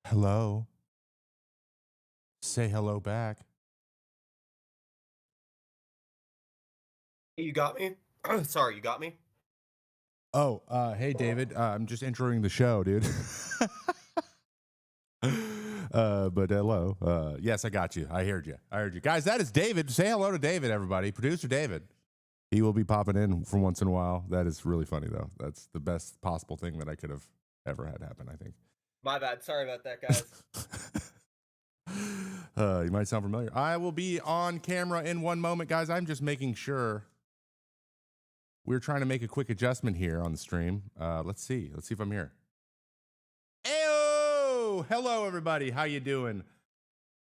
Hello. Say hello back. You got me? Sorry, you got me? Oh, hey David. I'm just entering the show, dude. But hello. Yes, I got you. I heard you. Guys, that is David. Say hello to David, everybody. Producer David. He will be popping in from once in a while. That is really funny, though. That's the best possible thing that I could have ever had happen, I think. My bad. Sorry about that, guys. You might sound familiar. I will be on camera in one moment, guys. I'm just making sure. We're trying to make a quick adjustment here on the stream. Let's see. Let's see if I'm here. Ayo! Hello, everybody. How you doing?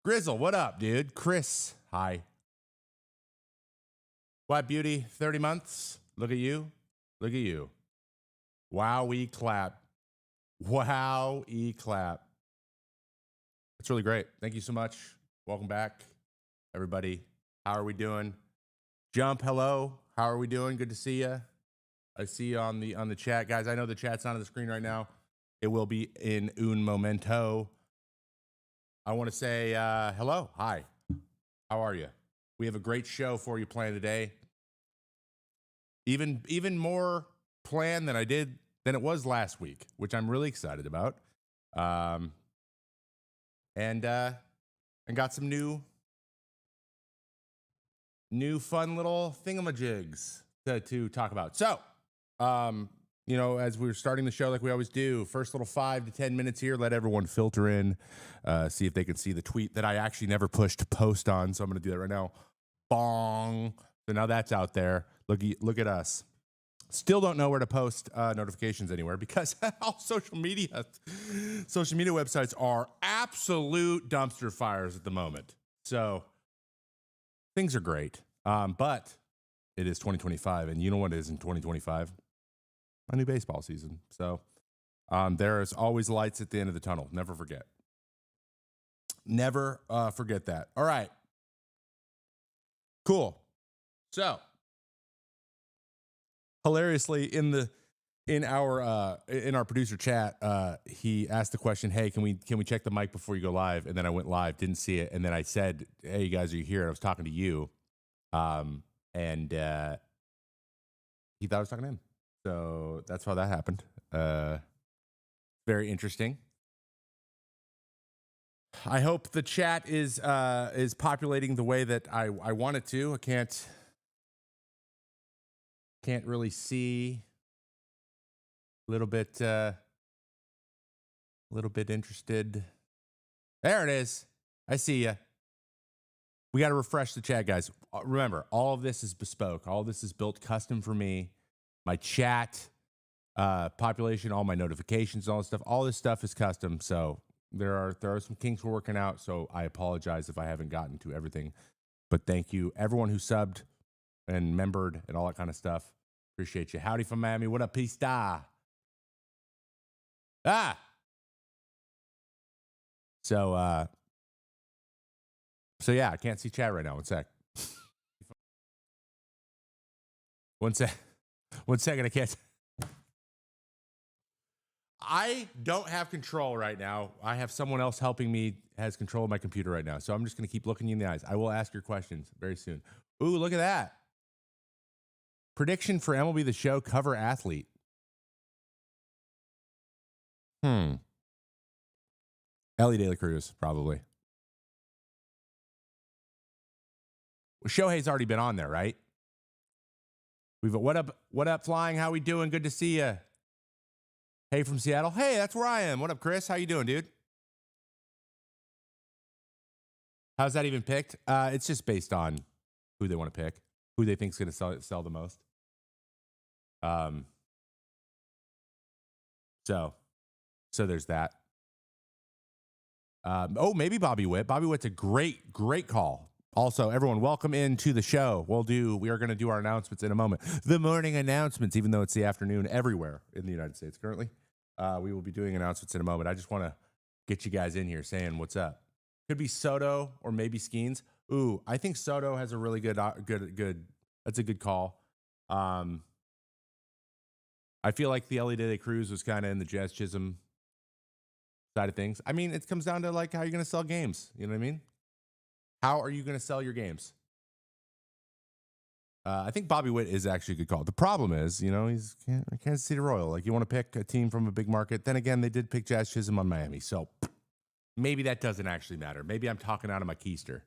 Grizzle, what up, dude? Chris, hi. What beauty? 30 months? Look at you. Look at you. Wow-y clap. Wow-y clap. That's really great. Thank you so much. Welcome back, everybody. How are we doing? Jump, hello. How are we doing? Good to see you. I see you on the chat, guys. I know the chat's not on the screen right now. It will be in un momento. I want to say hello. Hi. How are you? We have a great show for you planned today. Even more planned than it was last week, which I'm really excited about. And got some new fun little thingamajigs to talk about. So, as we're starting the show like we always do, first little 5 to 10 minutes here, let everyone filter in, see if they can see the tweet that I actually never pushed post on. So I'm going to do that right now. Bong. So now that's out there. Look at us. Still don't know where to post notifications anywhere because all social media websites are absolute dumpster fires at the moment. So things are great. But it is 2025, and you know what it is in 2025? A new baseball season. So there is always lights at the end of the tunnel. Never forget. Never forget that. All right. Cool. So hilariously, in our producer chat, he asked the question, "Hey, can we check the mic before you go live?" And then I went live, didn't see it, and then I said, "Hey, you guys, are you here?" And I was talking to you, and he thought I was talking to him. So that's how that happened. Very interesting. I hope the chat is populating the way that I want it to. I can't really see. A little bit interested. There it is. I see you. We got to refresh the chat, guys. Remember, all of this is bespoke. All of this is built custom for me. My chat population, all my notifications, all this stuff. All this stuff is custom. So there are some kinks we're working out. So I apologize if I haven't gotten to everything. But thank you, everyone who subbed and membered and all that kind of stuff. Appreciate you. Howdy from Miami. What up, peace da? So yeah, I can't see chat right now. One sec. One second. I can't. I don't have control right now. I have someone else helping me, has control of my computer right now. So I'm just going to keep looking you in the eyes. I will ask your questions very soon. Ooh, look at that. Prediction for MLB The Show cover athlete. Ellie De La Cruz, probably. Well, Shohei's already been on there, right? What up, Flying? How we doing? Good to see you. Hey, from Seattle. Hey, that's where I am. What up, Chris? How you doing, dude? How's that even picked? It's just based on who they want to pick, who they think is going to sell the most. So there's that. Maybe Bobby Witt. Bobby Witt's a great call. Also, everyone, welcome into the show. We are going to do our announcements in a moment. The morning announcements, even though it's the afternoon everywhere in the United States currently. We will be doing announcements in a moment. I just want to get you guys in here saying what's up. Could be Soto or maybe Skeens. Ooh, I think Soto has a really good. That's a good call. I feel like the Ellie De La Cruz was kind of in the Jazz Chisholm side of things. I mean, it comes down to like how you're going to sell games. You know what I mean? How are you going to sell your games? I think Bobby Witt is actually a good call. The problem is, you know, he's Kansas City Royal. Like, you want to pick a team from a big market. Then again, they did pick Jazz Chisholm on Miami. So maybe that doesn't actually matter. Maybe I'm talking out of my keister.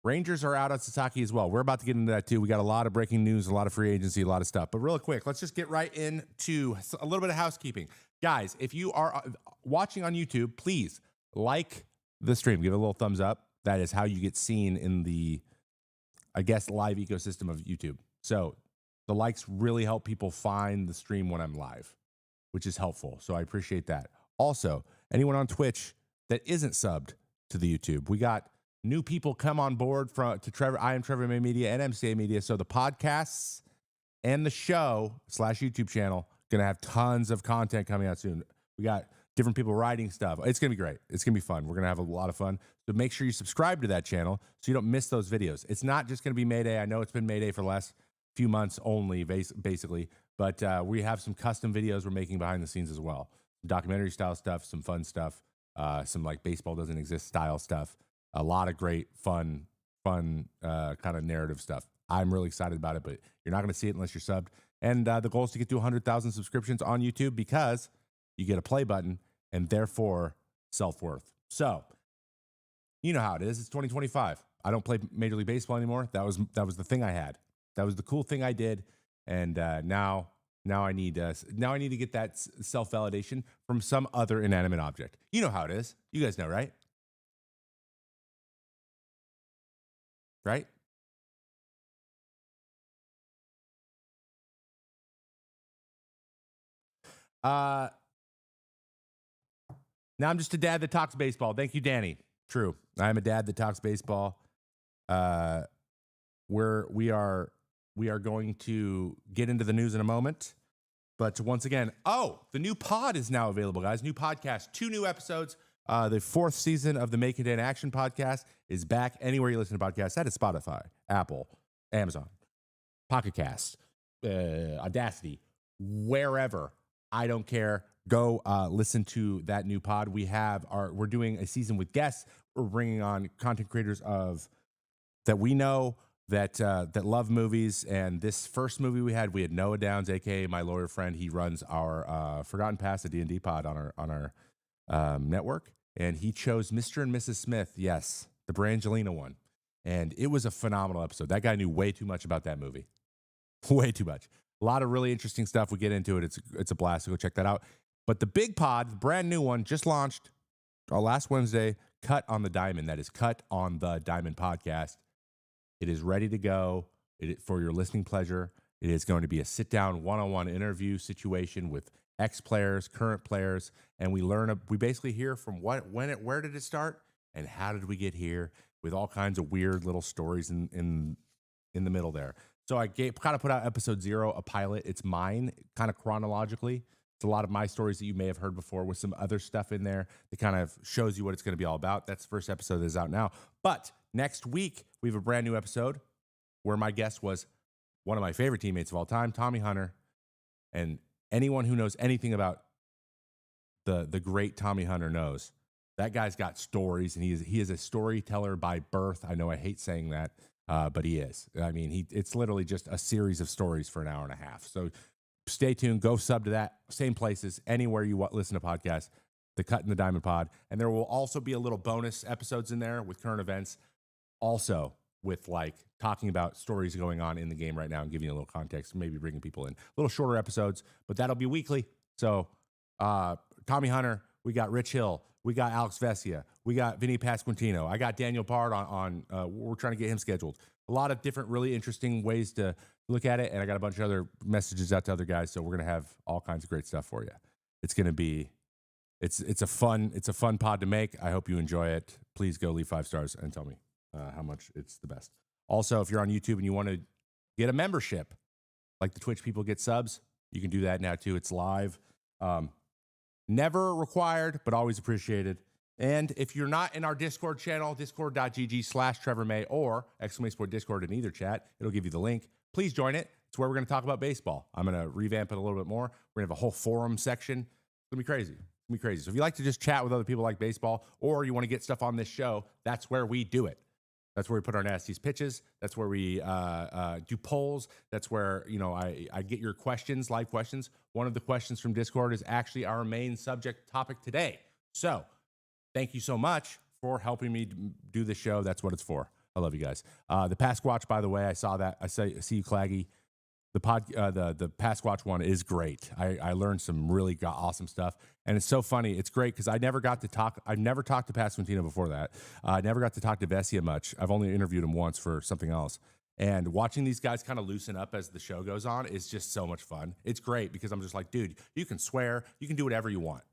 Rangers are out on Sasaki as well. We're about to get into that too. We got a lot of breaking news, a lot of free agency, a lot of stuff. But real quick, let's just get right into a little bit of housekeeping. Guys, if you are watching on YouTube, please like the stream. Give it a little thumbs up. That is how you get seen in the, I guess, live ecosystem of YouTube. So the likes really help people find the stream when I'm live, which is helpful. So I appreciate that. Also, anyone on Twitch that isn't subbed to the YouTube, we got new people come on board to Trevor. I am Trevor May Media and MCA Media. So the podcasts and the show / YouTube channel gonna have tons of content coming out soon. We got different people writing stuff. It's gonna be great. It's gonna be fun. We're gonna have a lot of fun. So make sure you subscribe to that channel so you don't miss those videos. It's not just gonna be Mayday. I know it's been Mayday for the last few months only, basically. But we have some custom videos we're making behind the scenes as well. Documentary style stuff, some fun stuff, some like baseball doesn't exist style stuff. A lot of great, fun kind of narrative stuff. I'm really excited about it, but you're not going to see it unless you're subbed. And the goal is to get to 100,000 subscriptions on YouTube because you get a play button and therefore self-worth. So you know how it is. It's 2025. I don't play Major League Baseball anymore. That was the thing I had. That was the cool thing I did. And now I need to get that self-validation from some other inanimate object. You know how it is. You guys know, right? Right? Now I'm just a dad that talks baseball. Thank you, Danny. True. I am a dad that talks baseball. We are going to get into the news in a moment. But once again, the new pod is now available, guys. New podcast, 2 new episodes. The 4th season of the Make It in Action podcast is back anywhere you listen to podcasts. That is Spotify, Apple, Amazon, Pocket Cast, Audacity, wherever. I don't care. Go listen to that new pod. We're doing a season with guests. We're bringing on content creators that we know that love movies. And this first movie we had Noah Downs, aka my lawyer friend. He runs our Forgotten Past, the D&D pod on our network, and he chose Mr. and Mrs. Smith. Yes, the Brangelina one, and it was a phenomenal episode. That guy knew way too much about that movie, way too much. A lot of really interesting stuff. We get into it. It's a blast. So go check that out. But the big pod, the brand new one, just launched last Wednesday. Cut on the Diamond. That is Cut on the Diamond podcast. It is ready to go for your listening pleasure. It is going to be a sit-down, one-on-one interview situation with ex-players, current players, and we basically hear from where did it start and how did we get here, with all kinds of weird little stories in the middle there. So I kind of put out episode 0, a pilot. It's mine, kind of chronologically. It's a lot of my stories that you may have heard before with some other stuff in there that kind of shows you what it's going to be all about. That's the first episode that is out now. But next week, we have a brand new episode where my guest was one of my favorite teammates of all time, Tommy Hunter. And anyone who knows anything about the great Tommy Hunter knows that guy's got stories, and he is a storyteller by birth. I know I hate saying that, but he is. I mean, it's literally just a series of stories for an hour and a half. So stay tuned. Go sub to that. Same places, anywhere you listen to podcasts, the Cut in the Diamond pod. And there will also be a little bonus episodes in there with current events, also with like talking about stories going on in the game right now and giving you a little context, maybe bringing people in. A little shorter episodes, but that'll be weekly. So Tommy Hunter, we got Rich Hill, we got Alex Vesia, we got Vinny Pasquantino, I got Daniel Bard on we're trying to get him scheduled. A lot of different really interesting ways to look at it, and I got a bunch of other messages out to other guys, so we're going to have all kinds of great stuff for you. It's going to be it's a fun pod to make. I hope you enjoy it. Please go leave 5 stars and tell me how much it's the best. Also, if you're on YouTube and you want to get a membership, like the Twitch people get subs, you can do that now too. It's live. Never required, but always appreciated. And if you're not in our Discord channel, discord.gg/Trevor May or !Sport Discord in either chat, it'll give you the link. Please join it. It's where we're going to talk about baseball. I'm going to revamp it a little bit more. We're going to have a whole forum section. It's going to be crazy. It's gonna be crazy. So if you like to just chat with other people like baseball, or you want to get stuff on this show, that's where we do it. That's where we put our nastiest pitches. That's where we do polls. That's where, I get your questions, live questions. One of the questions from Discord is actually our main subject topic today. So thank you so much for helping me do the show. That's what it's for. I love you guys. The Pasquatch, by the way, I saw that. I see you, Claggy. The Pasquatch one is great. I learned some really awesome stuff, and it's so funny. It's great because I never got to talk. I've never talked to Pasquantino before that. I never got to talk to Vesia much. I've only interviewed him once for something else. And watching these guys kind of loosen up as the show goes on is just so much fun. It's great because I'm just like, dude, you can swear, you can do whatever you want.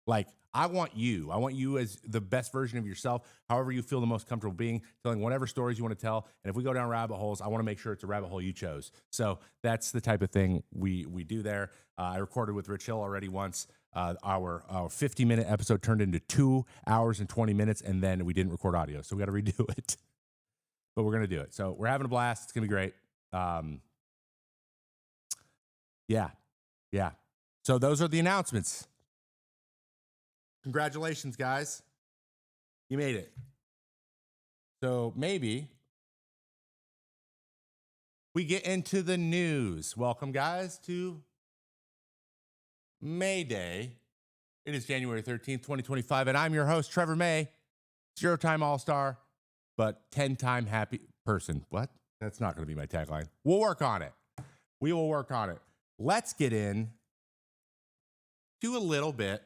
Like, I want you as the best version of yourself, however you feel the most comfortable being, telling whatever stories you want to tell. And if we go down rabbit holes, I want to make sure it's a rabbit hole you chose. So that's the type of thing we do there. I recorded with Rich Hill already once. Our 50-minute episode turned into 2 hours and 20 minutes, and then we didn't record audio. So we got to redo it. But we're going to do it. So we're having a blast. It's going to be great. Yeah. So those are the announcements. Congratulations, guys. You made it. So maybe we get into the news. Welcome, guys, to Mayday. It is January 13th, 2025, and I'm your host, Trevor May, 0-time All-Star, but 10-time happy person. What? That's not going to be my tagline. We'll work on it. We will work on it. Let's get in to a little bit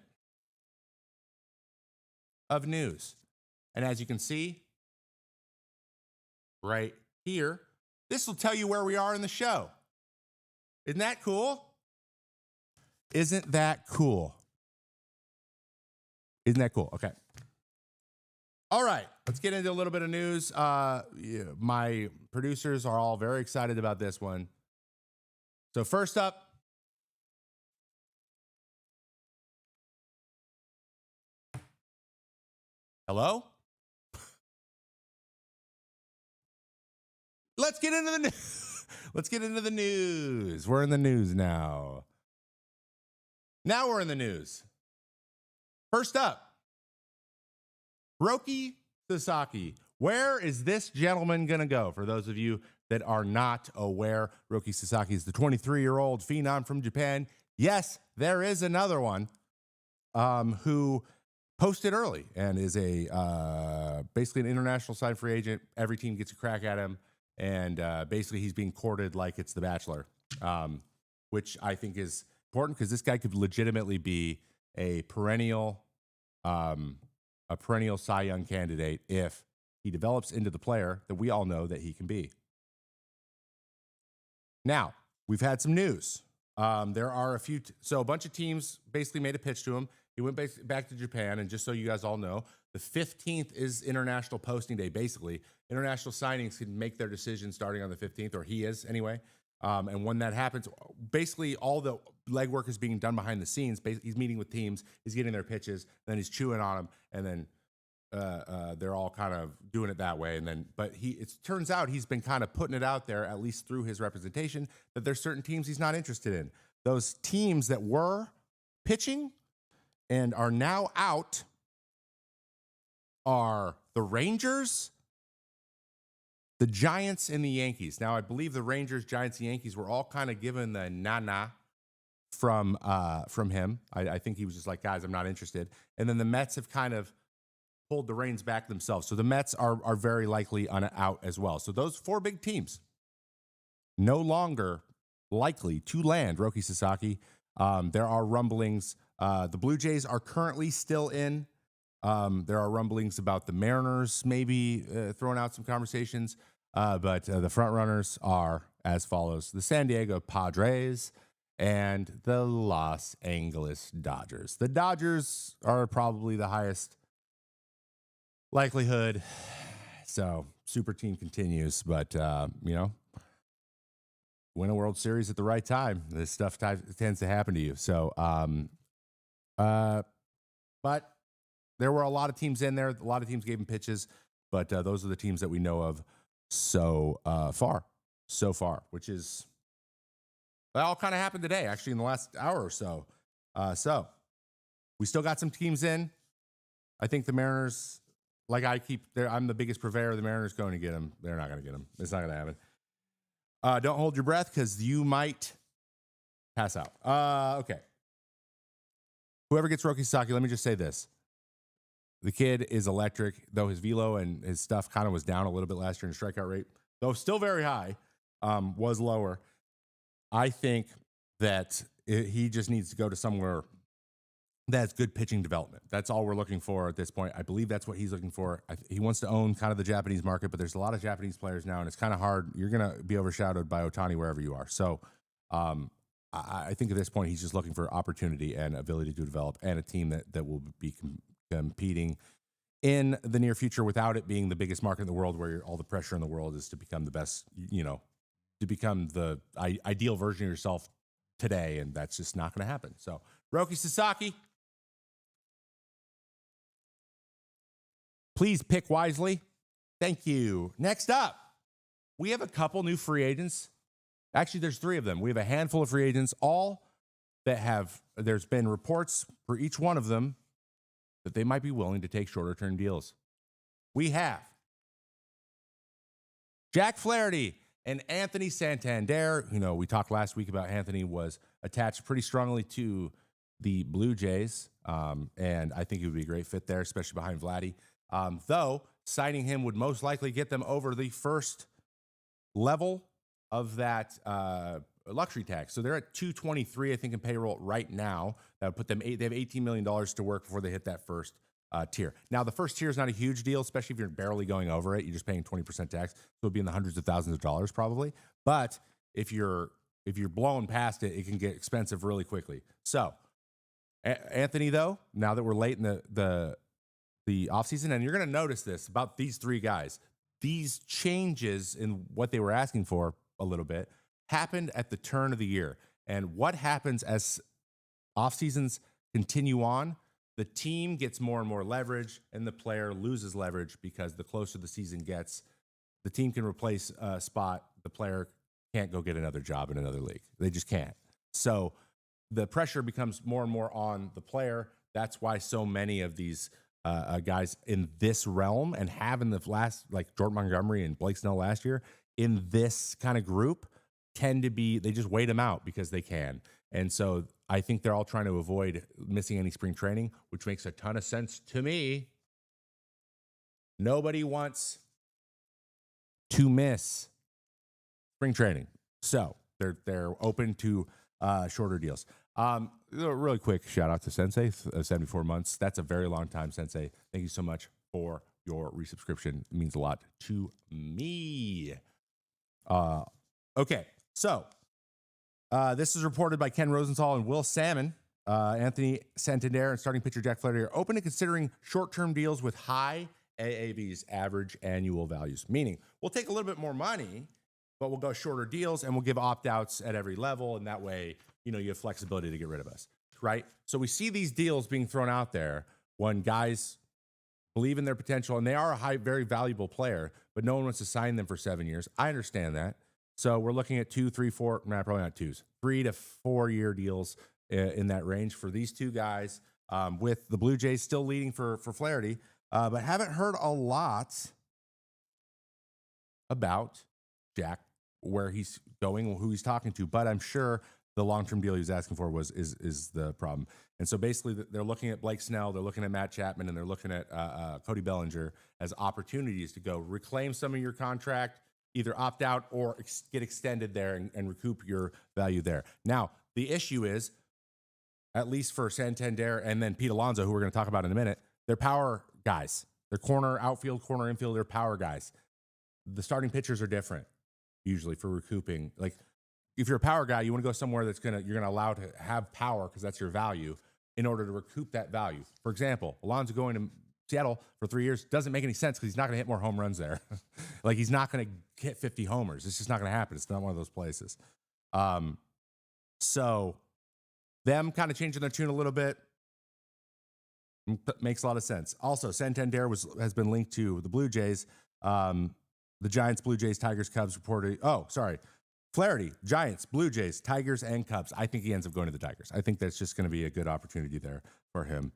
of news. And as you can see right here, this will tell you where we are in the show. Isn't that cool? Isn't that cool? Isn't that cool? Okay. All right, let's get into a little bit of news. My producers are all very excited about this one. So first up, hello? Let's get into the news. Let's get into the news. We're in the news now. Now we're in the news. First up, Roki Sasaki. Where is this gentleman going to go? For those of you that are not aware, Roki Sasaki is the 23-year-old phenom from Japan. Yes, there is another one who posted early and is basically an international side free agent. Every team gets a crack at him, and basically he's being courted like it's The Bachelor, which I think is important because this guy could legitimately be a perennial Cy Young candidate if he develops into the player that we all know that he can be. Now, we've had some news. There are a bunch of teams basically made a pitch to him. He went back to Japan, and just so you guys all know, the 15th is International Posting Day, basically. International signings can make their decision starting on the 15th, or he is anyway. And when that happens, basically all the legwork is being done behind the scenes. He's meeting with teams, he's getting their pitches, then he's chewing on them, and then they're all kind of doing it that way. But it turns out he's been kind of putting it out there, at least through his representation, that there's certain teams he's not interested in. Those teams that were pitching and are now out are the Rangers, the Giants, and the Yankees. Now, I believe the Rangers, Giants, and Yankees were all kind of given the na-na from him. I think he was just like, guys, I'm not interested. And then the Mets have kind of pulled the reins back themselves. So the Mets are very likely out as well. So those four big teams no longer likely to land Roki Sasaki. There are rumblings. The Blue Jays are currently still in. There are rumblings about the Mariners maybe throwing out some conversations. But the front runners are as follows: the San Diego Padres and the Los Angeles Dodgers. The Dodgers are probably the highest likelihood. So super team continues, but win a World Series at the right time. This stuff tends to happen to you. So, but there were a lot of teams in there. A lot of teams gave him pitches, but those are the teams that we know of so far, which is that all kind of happened today, actually, in the last hour or so. We still got some teams in. I think the Mariners, like I'm the biggest purveyor of the Mariners going to get him. They're not going to get him. It's not going to happen. Don't hold your breath because you might pass out. Okay. Whoever gets Roki Sasaki, let me just say this. The kid is electric, though his velo and his stuff kind of was down a little bit last year in strikeout rate, though still very high, was lower. I think that he just needs to go to somewhere that's good pitching development. That's all we're looking for at this point. I believe that's what he's looking for. He wants to own kind of the Japanese market, but there's a lot of Japanese players now, and it's kind of hard. You're going to be overshadowed by Ohtani wherever you are. So I think at this point, he's just looking for opportunity and ability to develop and a team that will be competing in the near future without it being the biggest market in the world where all the pressure in the world is to become the best, to become the ideal version of yourself today. And that's just not going to happen. So Roki Sasaki, please pick wisely. Thank you. Next up, we have a couple new free agents. Actually, there's 3 of them. We have a handful of free agents, all that there's been reports for each one of them that they might be willing to take shorter term deals. We have Jack Flaherty and Anthony Santander. We talked last week about Anthony was attached pretty strongly to the Blue Jays, and I think he would be a great fit there, especially behind Vladdy. Though signing him would most likely get them over the first level of that luxury tax. So they're at 223, I think, in payroll right now. That would put them they have $18 million to work before they hit that first tier. Now, the first tier is not a huge deal, especially if you're barely going over it. You're just paying 20% tax. So it'll be in the hundreds of thousands of dollars probably. But if you're blowing past it, it can get expensive really quickly. So Anthony, though, now that we're late in the offseason, and you're going to notice this about these 3 guys, these changes in what they were asking for a little bit happened at the turn of the year. And what happens as off seasons continue on, the team gets more and more leverage and the player loses leverage because the closer the season gets, the team can replace a spot. The player can't go get another job in another league. They just can't. So the pressure becomes more and more on the player. That's why so many of these guys in this realm and have in the last, like Jordan Montgomery and Blake Snell last year, in this kind of group tend to be, they just wait them out because they can. And so I think they're all trying to avoid missing any spring training, which makes a ton of sense to me. Nobody wants to miss spring training. So they're open to shorter deals. Really quick shout out to Sensei, 74 months. That's a very long time, Sensei. Thank you so much for your resubscription. It means a lot to me. Okay, so this is reported by Ken Rosenthal and Will Salmon. Anthony Santander and starting pitcher Jack Flaherty are open to considering short-term deals with high AAVs, average annual values. Meaning, we'll take a little bit more money, but we'll go shorter deals and we'll give opt-outs at every level. And that way, you have flexibility to get rid of us, right? So we see these deals being thrown out there when guys believe in their potential and they are a very valuable player, but no one wants to sign them for 7 years. I understand that. So we're looking at 2, 3, 4, probably not 2s, 3 to 4 year deals in that range for these 2 guys, with the Blue Jays still leading for Flaherty, but haven't heard a lot about Jack, where he's going, who he's talking to, but I'm sure the long-term deal he was asking for is the problem. And so basically they're looking at Blake Snell, they're looking at Matt Chapman, and they're looking at Cody Bellinger as opportunities to go reclaim some of your contract, either opt out or get extended there and recoup your value there. Now, the issue is, at least for Santander and then Pete Alonso, who we're going to talk about in a minute, they're power guys. They're corner outfield, corner infield, they're power guys. The starting pitchers are different usually for recouping. Like, if you're a power guy, you want to go somewhere you're gonna allow to have power because that's your value in order to recoup that value. For example, Alonso going to Seattle for 3 years doesn't make any sense because he's not going to hit more home runs there. Like, he's not going to hit 50 homers. It's just not going to happen. It's not one of those places. So them kind of changing their tune a little bit makes a lot of sense. Also, Santander has been linked to the Blue Jays. The Giants, Blue Jays, Tigers, Cubs reported. Oh, sorry. Flaherty, Giants, Blue Jays, Tigers, and Cubs. I think he ends up going to the Tigers. I think that's just going to be a good opportunity there for him.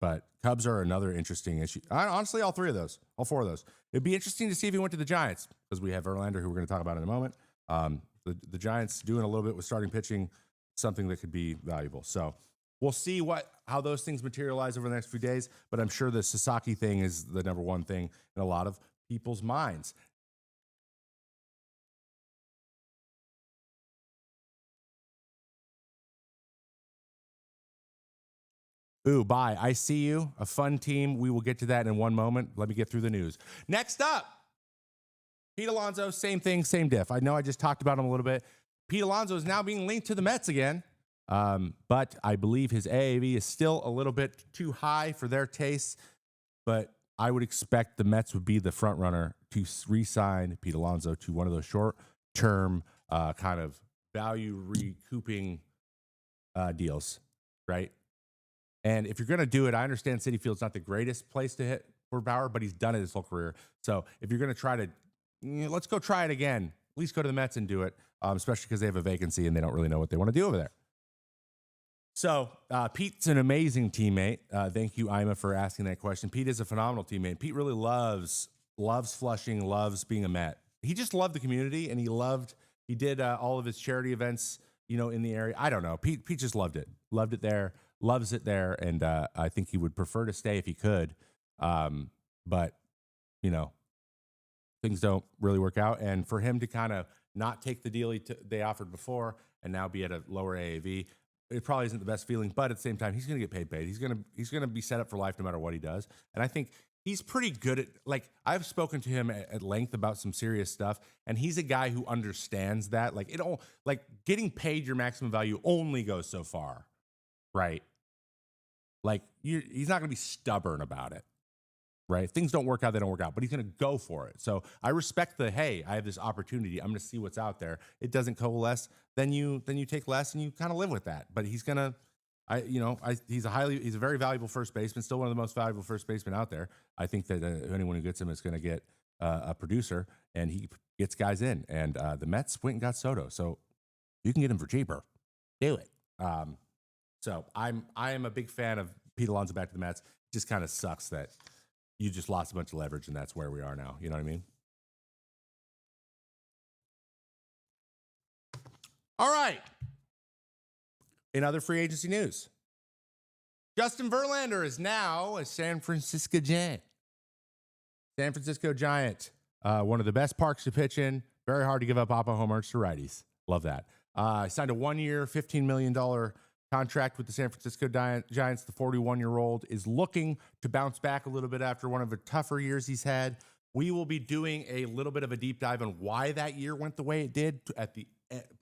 But Cubs are another interesting issue. Honestly, all 3 of those, all 4 of those. It'd be interesting to see if he went to the Giants because we have Verlander, who we're going to talk about in a moment. The Giants doing a little bit with starting pitching, something that could be valuable. So we'll see how those things materialize over the next few days. But I'm sure the Sasaki thing is the number one thing in a lot of people's minds. Ooh, bye. I see you. A fun team. We will get to that in one moment. Let me get through the news. Next up, Pete Alonso, same thing, same diff. I know I just talked about him a little bit. Pete Alonso is now being linked to the Mets again, but I believe his AAV is still a little bit too high for their tastes, but I would expect the Mets would be the front runner to re-sign Pete Alonso to one of those short-term kind of value recouping deals, right? And if you're going to do it, I understand Citi Field's not the greatest place to hit for Bauer, but he's done it his whole career. So if you're going to try to, let's go try it again. At least go to the Mets and do it, especially because they have a vacancy and they don't really know what they want to do over there. So Pete's an amazing teammate. Thank you, Ima, for asking that question. Pete is a phenomenal teammate. Pete really loves Flushing, loves being a Met. He just loved the community, and he did all of his charity events, in the area. I don't know. Pete just loved it there. Loves it there, and I think he would prefer to stay if he could. But, things don't really work out. And for him to kind of not take the deal they offered before and now be at a lower AAV, it probably isn't the best feeling. But at the same time, he's going to get paid. He's going to be set up for life no matter what he does. And I think he's pretty good at, I've spoken to him at length about some serious stuff, and he's a guy who understands that. Getting paid your maximum value only goes so far, right? He's not going to be stubborn about it, right? If things don't work out, they don't work out, but he's going to go for it. So I respect hey, I have this opportunity. I'm going to see what's out there. It doesn't coalesce. Then you take less and you kind of live with that. But he's going to, he's a very valuable first baseman, still one of the most valuable first basemen out there. I think that anyone who gets him is going to get a producer, and he gets guys in. And the Mets went and got Soto. So you can get him for cheaper. Do it. So I am a big fan of Pete Alonso back to the Mets. It just kind of sucks that you just lost a bunch of leverage, and that's where we are now. You know what I mean? All right. In other free agency news, Justin Verlander is now a San Francisco Giant. San Francisco Giant, one of the best parks to pitch in. Very hard to give up oppo homers to righties. Love that. Signed a 1-year, $15 million contract with the San Francisco Giants. The 41-year-old is looking to bounce back a little bit after one of the tougher years he's had. We will be doing a little bit of a deep dive on why that year went the way it did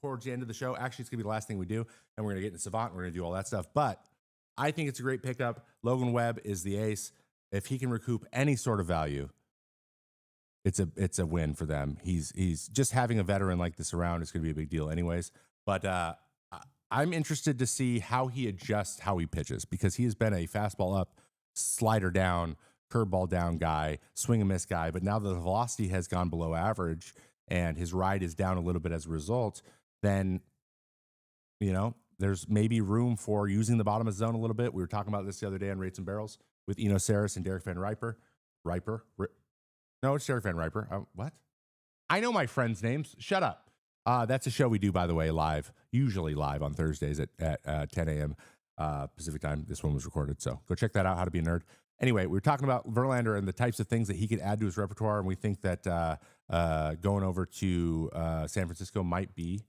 towards the end of the show. Actually, it's going to be the last thing we do, and we're going to get into Savant. We're going to do all that stuff. But I think it's a great pickup. Logan Webb is the ace. If he can recoup any sort of value, it's a win for them. He's just having a veteran like this around is going to be a big deal anyways. But I'm interested to see how he adjusts how he pitches, because he has been a fastball up, slider down, curveball down guy, swing and miss guy. But now that the velocity has gone below average and his ride is down a little bit as a result, then, there's maybe room for using the bottom of the zone a little bit. We were talking about this the other day on Rates and Barrels with Eno Saris and Derek Van Riper. No, it's Derek Van Riper. What? I know my friends' names. Shut up. That's a show we do, by the way, usually live on Thursdays at 10 a.m. Pacific time. This one was recorded, so go check that out, How to Be a Nerd. Anyway, we were talking about Verlander and the types of things that he could add to his repertoire, and we think that going over to San Francisco might be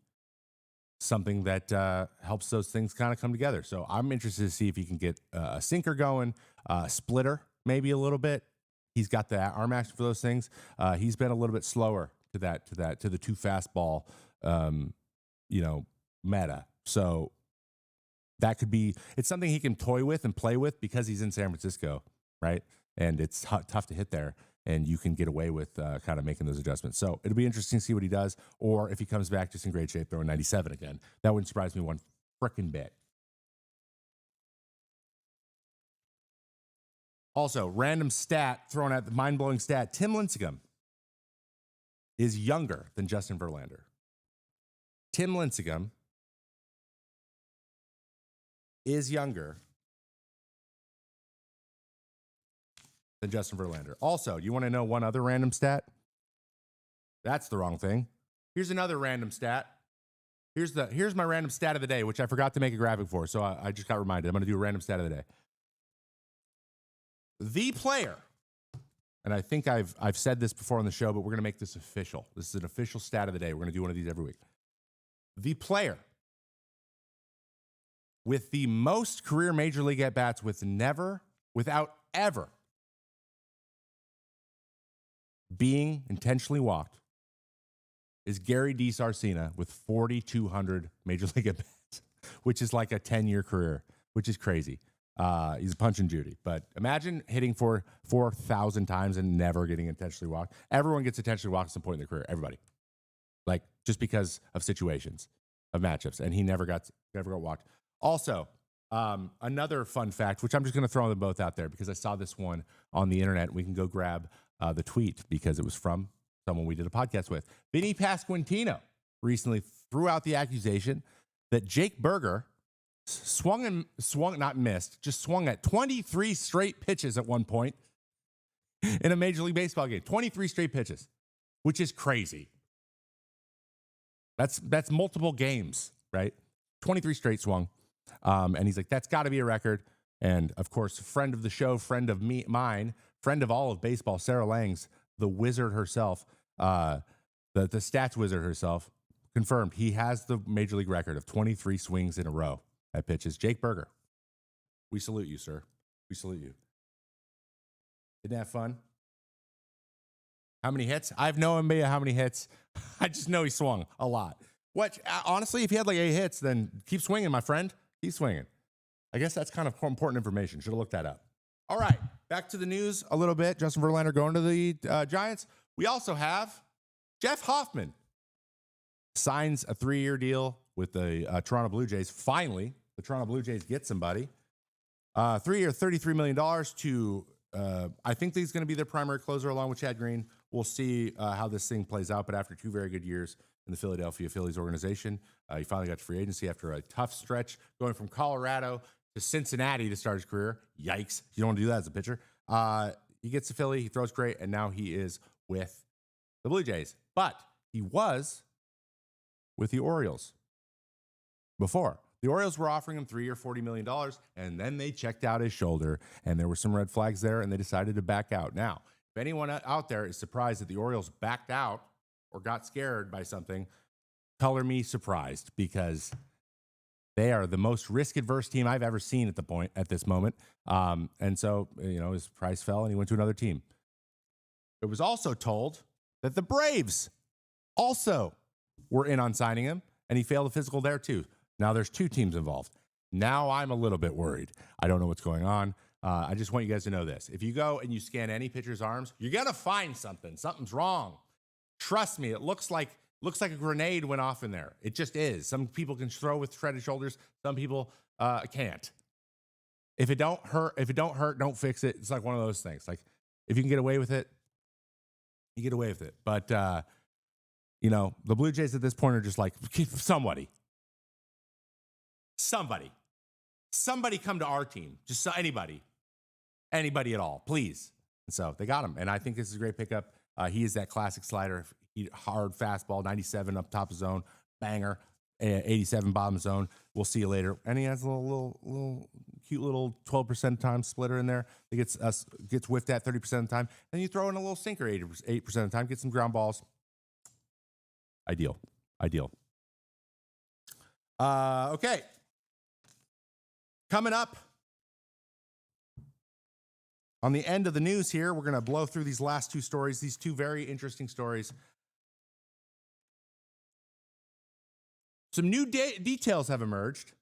something that helps those things kind of come together. So I'm interested to see if he can get a sinker going, splitter maybe a little bit. He's got the arm action for those things. He's been a little bit slower to the two fastball meta. So that could be, it's something he can toy with and play with because he's in San Francisco, right? And it's tough to hit there, and you can get away with kind of making those adjustments. So it'll be interesting to see what he does, or if he comes back just in great shape, throwing 97 again. That wouldn't surprise me one frickin' bit. Also, random stat thrown at the mind-blowing stat, Tim Lincecum is younger than Justin Verlander. Tim Lincecum is younger than Justin Verlander. Also, you want to know one other random stat? That's the wrong thing. Here's another random stat. Here's my random stat of the day, which I forgot to make a graphic for, so I just got reminded. I'm going to do a random stat of the day. The player, and I think I've said this before on the show, but we're going to make this official. This is an official stat of the day. We're going to do one of these every week. The player with the most career major league at-bats without ever being intentionally walked is Gary DiSarcina with 4,200 major league at-bats, which is like a 10-year career, which is crazy. He's a punch and Judy. But imagine hitting for 4,000 times and never getting intentionally walked. Everyone gets intentionally walked at some point in their career. Everybody. Like, just because of situations, of matchups. And he never got walked. Also, another fun fact, which I'm just going to throw them both out there because I saw this one on the internet. We can go grab the tweet because it was from someone we did a podcast with. Vinny Pasquantino recently threw out the accusation that Jake Berger swung at 23 straight pitches at one point in a Major League Baseball game. 23 straight pitches, which is crazy. That's multiple games, right? 23 straight swung. And he's like, that's got to be a record. And, of course, friend of the show, friend of mine, friend of all of baseball, Sarah Langs, the wizard herself, the stats wizard herself, confirmed he has the Major League record of 23 swings in a row at pitches. Jake Berger, we salute you, sir. We salute you. Isn't that fun? How many hits? I have no idea how many hits. I just know he swung a lot. Honestly, if he had like 8 hits, then keep swinging, my friend. Keep swinging. I guess that's kind of important information. Should have looked that up. All right, back to the news a little bit. Justin Verlander going to the Giants. We also have Jeff Hoffman signs a 3-year deal with the Toronto Blue Jays. Finally, the Toronto Blue Jays get somebody. 3-year, $33 million to, I think he's going to be their primary closer along with Chad Green. We'll see how this thing plays out. But after 2 very good years in the Philadelphia Phillies organization, he finally got to free agency after a tough stretch going from Colorado to Cincinnati to start his career. Yikes. You don't want to do that as a pitcher. He gets to Philly. He throws great. And now he is with the Blue Jays. But he was with the Orioles before. The Orioles were offering him 3 or $40 million, and then they checked out his shoulder, and there were some red flags there, and they decided to back out. Now, if anyone out there is surprised that the Orioles backed out or got scared by something, color me surprised, because they are the most risk-adverse team I've ever seen at this moment. And so, his price fell, and he went to another team. It was also told that the Braves also were in on signing him, and he failed a physical there too. Now there's 2 teams involved. Now I'm a little bit worried. I don't know what's going on. I just want you guys to know this. If you go and you scan any pitcher's arms, you're going to find something. Something's wrong. Trust me, it looks like a grenade went off in there. It just is. Some people can throw with shredded shoulders. Some people can't. If it don't hurt, don't fix it. It's like one of those things. Like, if you can get away with it, you get away with it. But, the Blue Jays at this point are just like, somebody come to our team. Just anybody at all, please. And so they got him. And I think this is a great pickup. He is that classic slider, hard fastball, 97 up top of zone, banger, 87 bottom zone. We'll see you later. And he has a little cute little 12% of the time splitter in there. It gets whiffed at 30% of the time. Then you throw in a little sinker 8% of the time, get some ground balls. Ideal. Okay. Coming up on the end of the news here, we're going to blow through these last 2 stories, these 2 very interesting stories. Some new details have emerged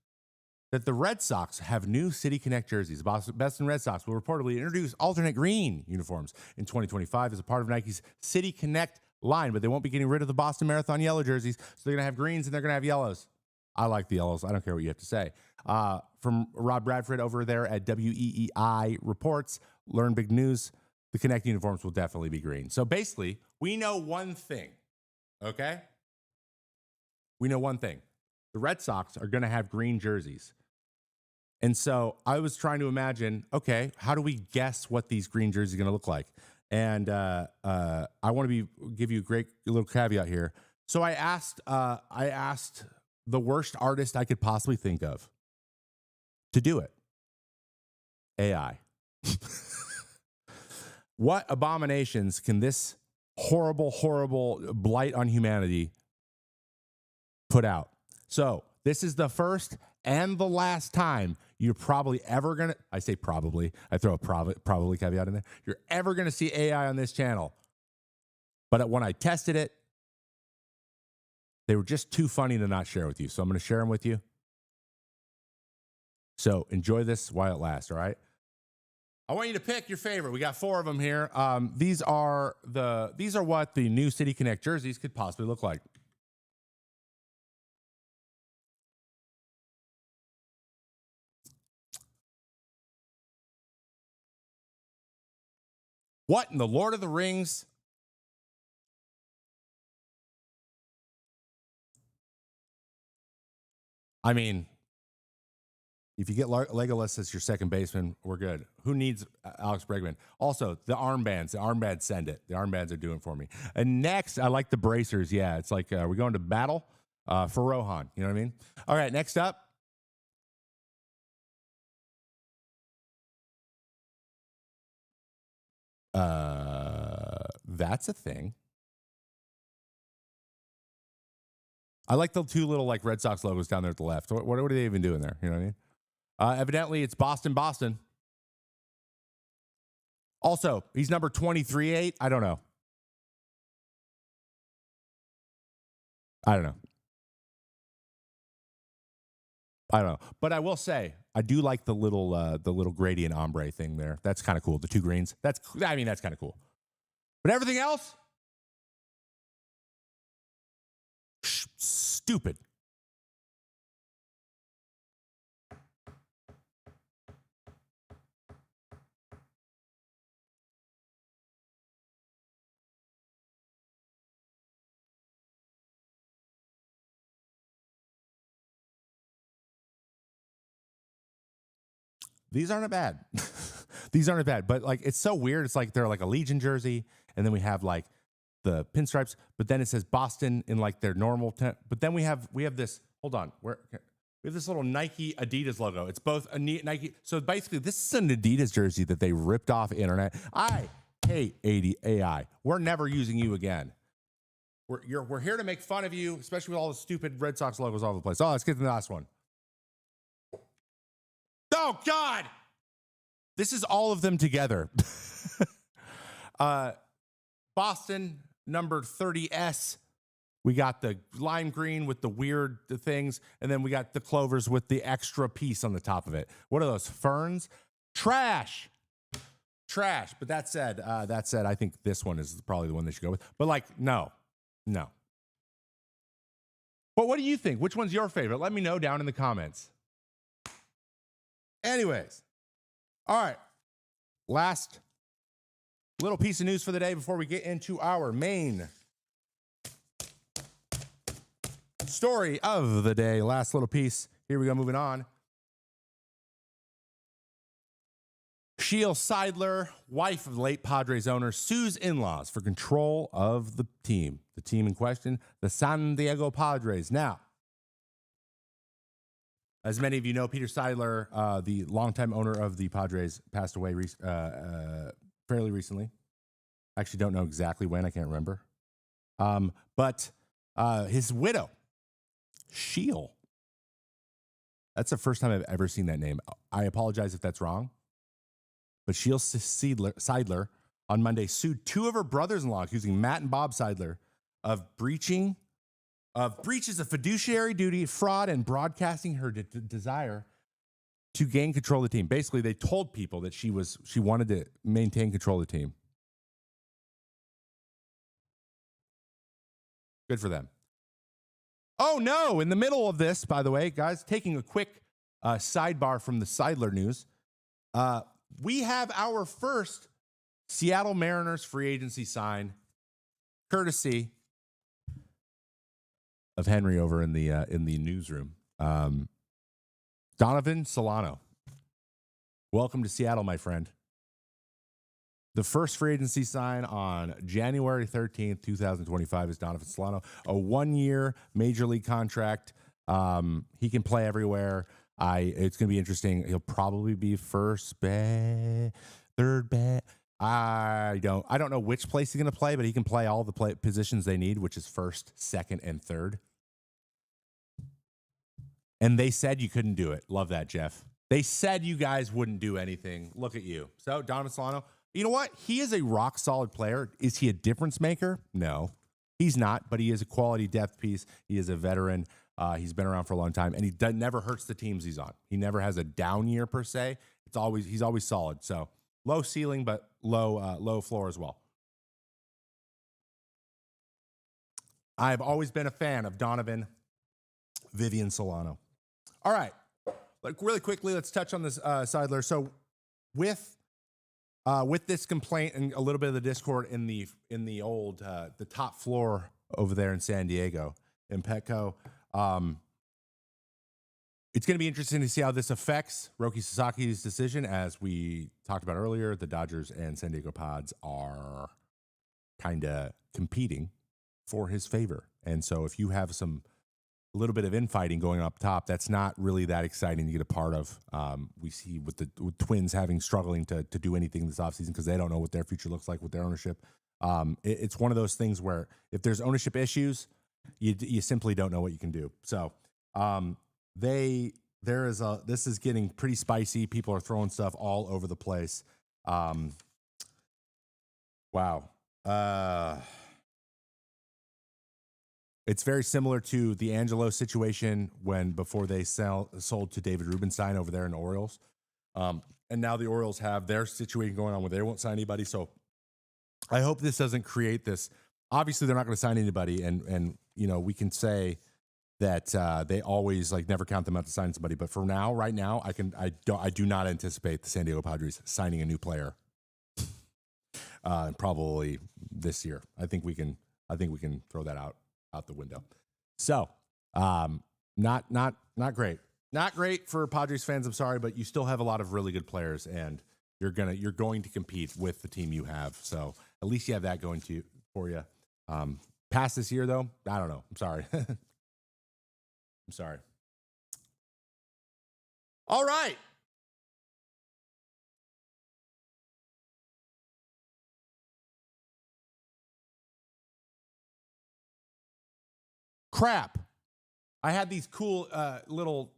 that the Red Sox have new City Connect jerseys. Boston Red Sox will reportedly introduce alternate green uniforms in 2025 as a part of Nike's City Connect line, but they won't be getting rid of the Boston Marathon yellow jerseys, so they're going to have greens and they're going to have yellows. I like the yellows. I don't care what you have to say. From Rob Bradford over there at WEEI Reports, learn big news. The Connect uniforms will definitely be green. So basically, we know one thing, okay? we know one thing. The Red Sox are going to have green jerseys. And so I was trying to imagine, okay, how do we guess what these green jerseys are going to look like? And I want to give you a great little caveat here. So I asked the worst artist I could possibly think of to do it. AI. What abominations can this horrible, horrible blight on humanity put out? So this is the first and the last time you're probably ever going to, I say probably, I throw a probably caveat in there, you're ever going to see AI on this channel. But when I tested it, they were just too funny to not share with you. So I'm going to share them with you. So enjoy this while it lasts, all right? I want you to pick your favorite. We got 4 of them here. These are what the new City Connect jerseys could possibly look like. What in the Lord of the Rings? I mean, if you get Legolas as your second baseman, we're good. Who needs Alex Bregman? Also, the armbands send it. The armbands are doing it for me. And next, I like the bracers. Yeah, it's like we're going to battle for Rohan. You know what I mean? All right, next up. That's a thing. I like the 2 little like Red Sox logos down there at the left. What are they even doing there? You know what I mean? Evidently, it's Boston. Also, he's number 23-8. I don't know. But I will say, I do like the little gradient ombre thing there. That's kind of cool. The 2 greens. That's kind of cool. But everything else, stupid. These aren't bad. These aren't bad, but like it's so weird. It's like they're like a Legion jersey, and then we have like the pinstripes, but then it says Boston in like their normal. But then we have this. Hold on, we have this little Nike Adidas logo. It's both a Nike. So basically, this is an Adidas jersey that they ripped off internet. I hate AI. We're never using you again. We're here to make fun of you, especially with all the stupid Red Sox logos all over the place. Oh, let's get to the last one. Oh, God. This is all of them together. Boston, number 30S. We got the lime green with the weird things, and then we got the clovers with the extra piece on the top of it. What are those, ferns? Trash. But that said, I think this one is probably the one they should go with. But like, no. But what do you think? Which one's your favorite? Let me know down in the comments. Anyways, all right. Last little piece of news for the day before we get into our main story of the day. Last little piece. Here we go, moving on. Sheil Seidler, wife of the late Padres owner, sues in-laws for control of the team. The team in question, the San Diego Padres. Now, as many of you know, Peter Seidler, the longtime owner of the Padres, passed away fairly recently. I actually don't know exactly when. I can't remember. But his widow, Sheil. That's the first time I've ever seen that name. I apologize if that's wrong. But Sheil Seidler on Monday sued 2 of her brothers-in-law, accusing Matt and Bob Seidler of breaches of fiduciary duty, fraud, and broadcasting her desire to gain control of the team. Basically, they told people that she wanted to maintain control of the team. Good for them. Oh, no. In the middle of this, by the way, guys, taking a quick sidebar from the Seidler news, we have our first Seattle Mariners free agency sign, courtesy Henry over in the newsroom. Donovan Solano, welcome to Seattle, my friend. The first free agency sign on January 13th, 2025 is Donovan Solano, a 1-year major league contract. He can play everywhere. It's going to be interesting. He'll probably be first bat, third bat. I don't know which place he's going to play, but he can play all the positions they need, which is first, second, and third. And they said you couldn't do it. Love that, Jeff. They said you guys wouldn't do anything. Look at you. So, Donovan Solano, you know what? He is a rock-solid player. Is he a difference maker? No, he's not, but he is a quality depth piece. He is a veteran. He's been around for a long time, and he never hurts the teams he's on. He never has a down year, per se. He's always solid. So, low ceiling, but low floor as well. I've always been a fan of Donovan Vivian Solano. All right, really quickly, let's touch on this Seidler. So with this complaint and a little bit of the discord in the old the top floor over there in San Diego in Petco, it's going to be interesting to see how this affects Roki Sasaki's decision. As we talked about earlier, the Dodgers and San Diego Pods are kind of competing for his favor, and so if you have a little bit of infighting going up top, that's not really that exciting to get a part of. We see with Twins struggling to do anything this offseason because they don't know what their future looks like with their ownership. It's one of those things where if there's ownership issues, you simply don't know what you can do. So this is getting pretty spicy. People are throwing stuff all over the place. Wow. It's very similar to the Angelo situation before they sold to David Rubenstein over there in the Orioles. And now the Orioles have their situation going on where they won't sign anybody. So I hope this doesn't create this. Obviously, they're not going to sign anybody. And we can say that they always never count them out to sign somebody. But for now, right now, I do not anticipate the San Diego Padres signing a new player probably this year. I think we can throw that out the window. So, not great. Not great for Padres fans. I'm sorry, but you still have a lot of really good players, and you're going to compete with the team you have. So at least you have that going for you. Past this year, though, I don't know. I'm sorry. I'm sorry. All right. Crap. I had these cool little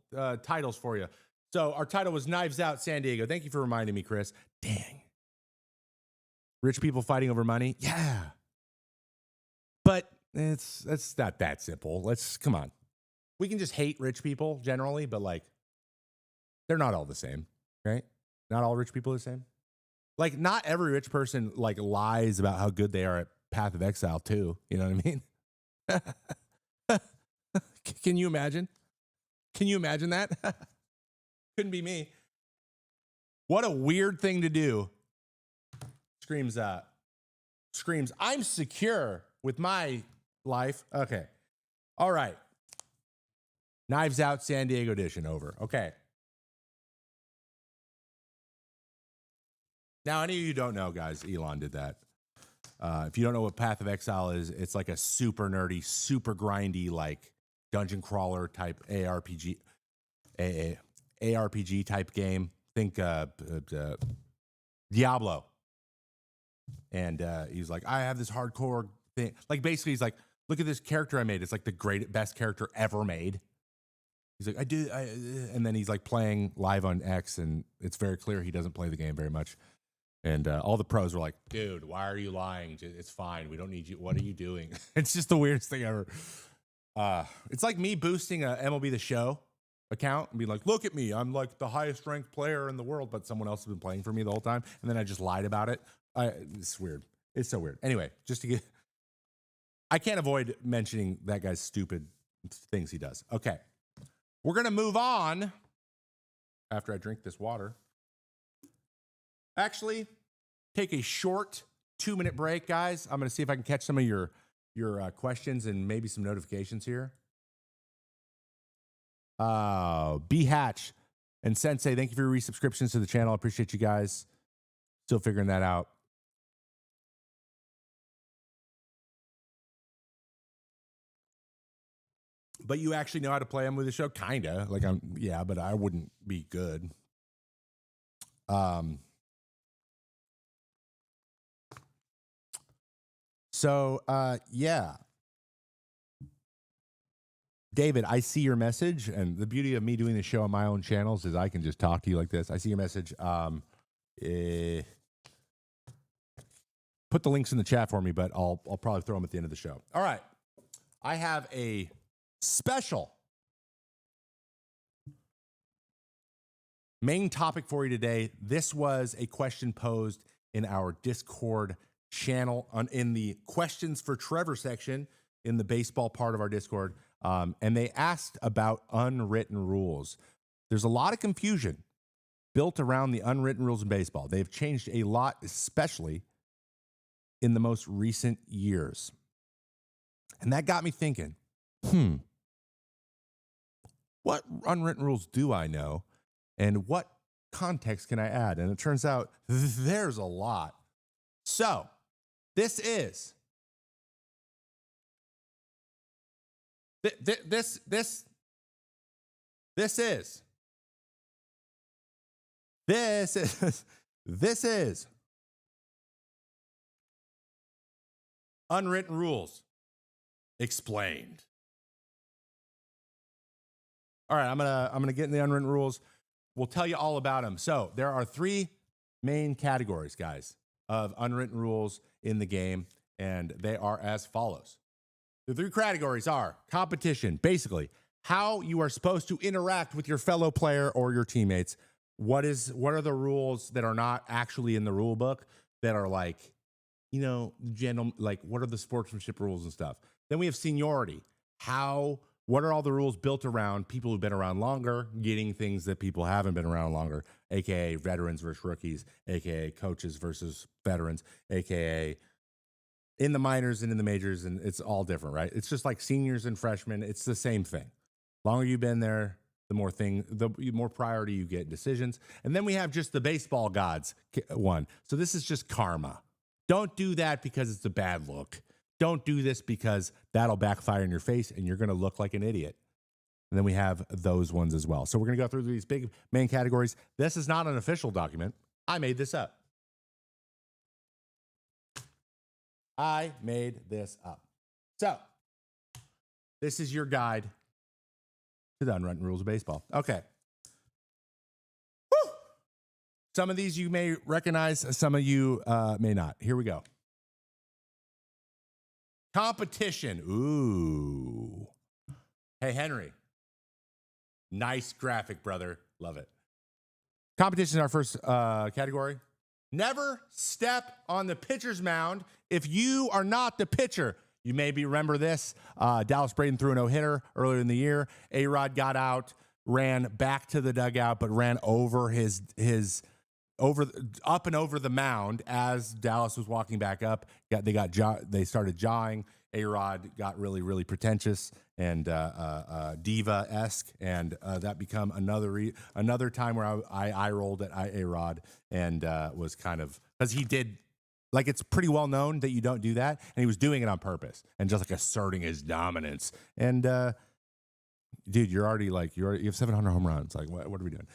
titles for you. So our title was Knives Out San Diego. Thank you for reminding me, Chris. Dang. Rich people fighting over money? Yeah. But it's not that simple. Come on. We can just hate rich people generally, but they're not all the same, right? Not all rich people are the same. Not every rich person lies about how good they are at Path of Exile too. You know what I mean? Can you imagine? Can you imagine that? Couldn't be me. What a weird thing to do. Screams, I'm secure with my life. Okay. All right. Knives Out San Diego edition over. Okay. Now, any of you don't know, guys, Elon did that. If you don't know what Path of Exile is, it's a super nerdy, super grindy, dungeon crawler type ARPG type game. Think Diablo. And he's like, I have this hardcore thing. Basically, he's like, look at this character I made. It's the best character ever made. He's like, and then he's playing live on X, and it's very clear he doesn't play the game very much. And all the pros were like, dude, why are you lying? It's fine. We don't need you. What are you doing? It's just the weirdest thing ever. It's like me boosting a MLB The Show account and be like, look at me. I'm the highest ranked player in the world, but someone else has been playing for me the whole time. And then I just lied about it. It's weird. It's so weird. Anyway, I can't avoid mentioning that guy's stupid things he does. Okay. We're going to move on after I drink this water. Actually, take a short 2-minute break, guys. I'm going to see if I can catch some of your questions and maybe some notifications here. B Hatch and Sensei, thank you for your resubscriptions to the channel. I appreciate you guys. Still figuring that out. But you actually know how to play them with the show? Kinda. Like yeah, but I wouldn't be good. Yeah. David, I see your message, and the beauty of me doing the show on my own channels is I can just talk to you like this. I see your message. Put the links in the chat for me, but I'll probably throw them at the end of the show. All right. I have a special main topic for you today. This was a question posed in our Discord channel in the questions for Trevor section in the baseball part of our Discord. And they asked about unwritten rules. There's a lot of confusion built around the unwritten rules in baseball. They've changed a lot, especially in the most recent years. And that got me thinking, what unwritten rules do I know? And what context can I add? And it turns out there's a lot. So this is Unwritten Rules Explained. All right, I'm gonna get in the unwritten rules. We'll tell you all about them. So there are three main categories, guys, of unwritten rules in the game, and they are as follows. The three categories are competition, basically how you are supposed to interact with your fellow player or your teammates. What are the rules that are not actually in the rule book that are like, general, like what are the sportsmanship rules and stuff? Then we have seniority. What are all the rules built around people who've been around longer, getting things that people haven't been around longer, aka veterans versus rookies, aka coaches versus veterans, aka in the minors and in the majors, and it's all different, right? It's just like seniors and freshmen. It's the same thing. Longer you've been there, the more priority you get in decisions. And then we have just the baseball gods one. So this is just karma. Don't do that because it's a bad look. Don't do this because that'll backfire in your face and you're going to look like an idiot. And then we have those ones as well. So we're going to go through these big main categories. This is not an official document. I made this up. So this is your guide to the unwritten rules of baseball. Okay. Woo! Some of these you may recognize, some of you may not. Here we go. Competition. Ooh. Hey, Henry. Nice graphic, brother. Love it. Competition is our first category. Never step on the pitcher's mound if you are not the pitcher. You maybe remember this. Dallas Braden threw a no-hitter earlier in the year. A-Rod got out, ran back to the dugout, but ran over up and over the mound as Dallas was walking back up. They started jawing. A-Rod got really, really pretentious and diva-esque, and that become another time where I rolled at A-Rod and was kind of, because he did, like, it's pretty well known that you don't do that, and he was doing it on purpose and just like asserting his dominance. And dude, you have 700 home runs. Like, what are we doing?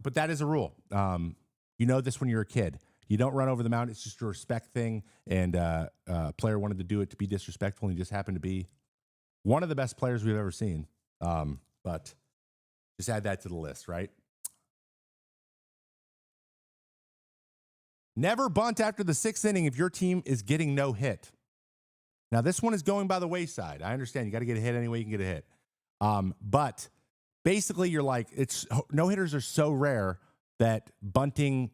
But that is a rule. You know this when you're a kid. You don't run over the mound. It's just a respect thing. And a player wanted to do it to be disrespectful, and he just happened to be one of the best players we've ever seen. But just add that to the list, right? Never bunt after the sixth inning if your team is getting no hit. Now, this one is going by the wayside. I understand you got to get a hit any way you can get a hit. But basically, you're like, no-hitters are so rare that bunting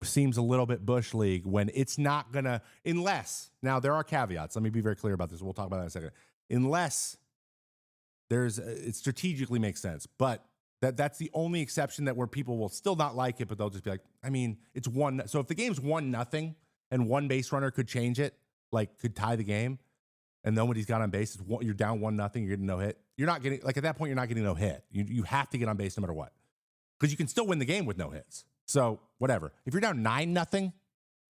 seems a little bit bush league when it's not going to, unless, now there are caveats. Let me be very clear about this. We'll talk about that in a second. Unless it strategically makes sense. But that's the only exception that where people will still not like it, but they'll just be like, I mean, it's one. So if the game's 1-0 and one base runner could change it, like could tie the game, and nobody's got on base, you're down 1-0, you're getting no hit. You're not getting, like, at that point, you're not getting no hit. You have to get on base no matter what, because you can still win the game with no hits. So whatever. If you're down 9-0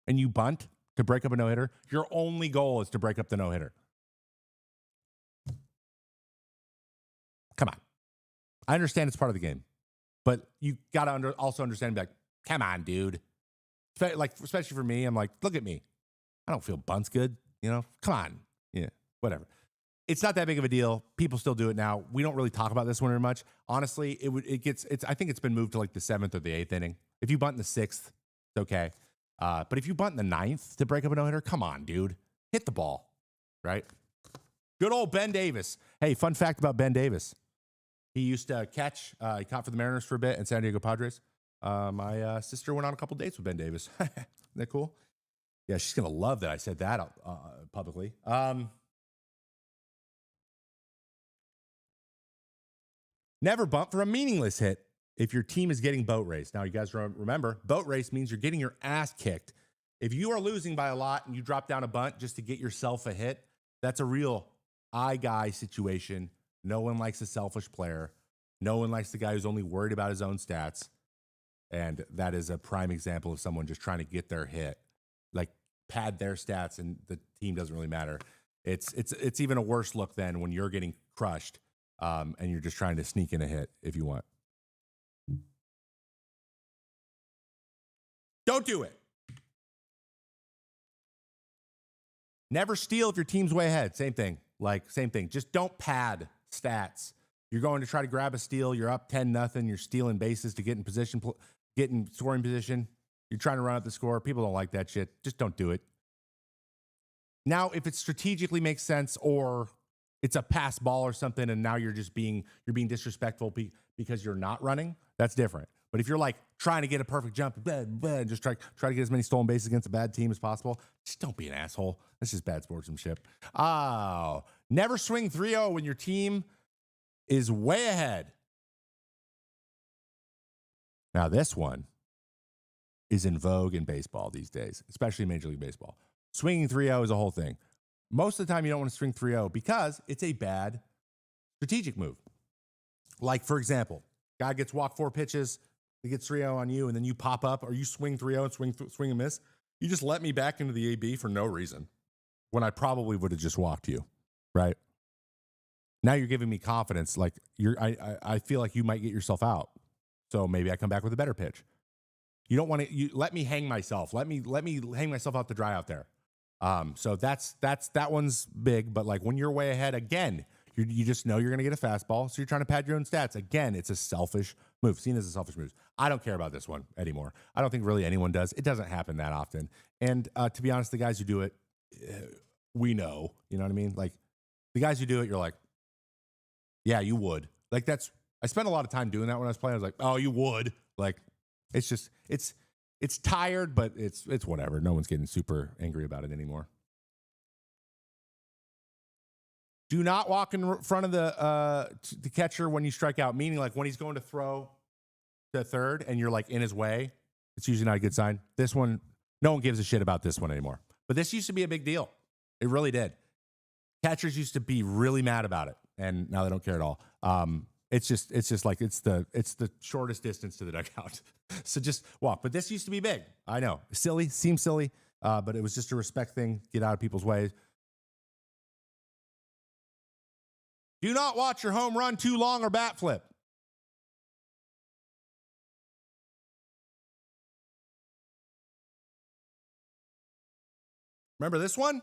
and you bunt to break up a no hitter, your only goal is to break up the no hitter. Come on. I understand it's part of the game, but you got to also understand, like, come on, dude. Like, especially for me, I'm like, look at me. I don't feel bunts good, you know? Come on. Yeah, whatever. It's not that big of a deal. People still do it now. We don't really talk about this one very much. Honestly, I think it's been moved to like the 7th or the 8th inning. If you bunt in the 6th, it's okay. But if you bunt in the 9th to break up a no-hitter, come on, dude. Hit the ball, right? Good old Ben Davis. Hey, fun fact about Ben Davis. He used to catch. He caught for the Mariners for a bit and San Diego Padres. My sister went on a couple dates with Ben Davis. Isn't that cool? Yeah, she's going to love that I said that publicly. Never bunt for a meaningless hit if your team is getting boat race. Now, you guys remember, boat race means you're getting your ass kicked. If you are losing by a lot and you drop down a bunt just to get yourself a hit, that's a real guy situation. No one likes a selfish player. No one likes the guy who's only worried about his own stats. And that is a prime example of someone just trying to get their hit, like pad their stats, and the team doesn't really matter. It's even a worse look than when you're getting crushed and you're just trying to sneak in a hit if you want. Don't do it. Never steal if your team's way ahead. Same thing. Just don't pad stats. You're going to try to grab a steal. You're up 10-0. You're stealing bases to get in position, get in scoring position. You're trying to run up the score. People don't like that shit. Just don't do it. Now, if it strategically makes sense, or it's a pass ball or something, and now you're being disrespectful because you're not running, that's different. But if you're like trying to get a perfect jump, and just try to get as many stolen bases against a bad team as possible, just don't be an asshole. That's just bad sportsmanship. Oh, never swing 3-0 when your team is way ahead. Now, this one is in vogue in baseball these days, especially Major League Baseball. Swinging 3-0 is a whole thing. Most of the time, you don't want to swing 3-0 because it's a bad strategic move. Like, for example, guy gets walked 4 pitches, he gets 3-0 on you, and then you pop up, or you swing 3-0 and swing and miss. You just let me back into the AB for no reason, when I probably would have just walked you, right? Now you're giving me confidence. Like, I feel like you might get yourself out. So maybe I come back with a better pitch. You don't want to. You let me hang myself. Let me hang myself out to dry out there. So that one's big. But like when you're way ahead, again, you just know you're going to get a fastball. So you're trying to pad your own stats. Again, it's a selfish move. Seen as a selfish move. I don't care about this one anymore. I don't think really anyone does. It doesn't happen that often. And to be honest, the guys who do it, we know. You know what I mean? Like the guys who do it, you're like, yeah, you would. Like I spent a lot of time doing that when I was playing. I was like, oh, you would. Like, it's just, it's tired, but it's whatever. No one's getting super angry about it anymore. Do not walk in front of the catcher when you strike out, meaning like when he's going to throw to third and you're like in his way. It's usually not a good sign. This one, no one gives a shit about this one anymore. But this used to be a big deal. It really did. Catchers used to be really mad about it, and now they don't care at all. It's just like it's the shortest distance to the dugout. So just walk. But this used to be big. I know. Seems silly, but it was just a respect thing. Get out of people's way. Do not watch your home run too long or bat flip. Remember this one?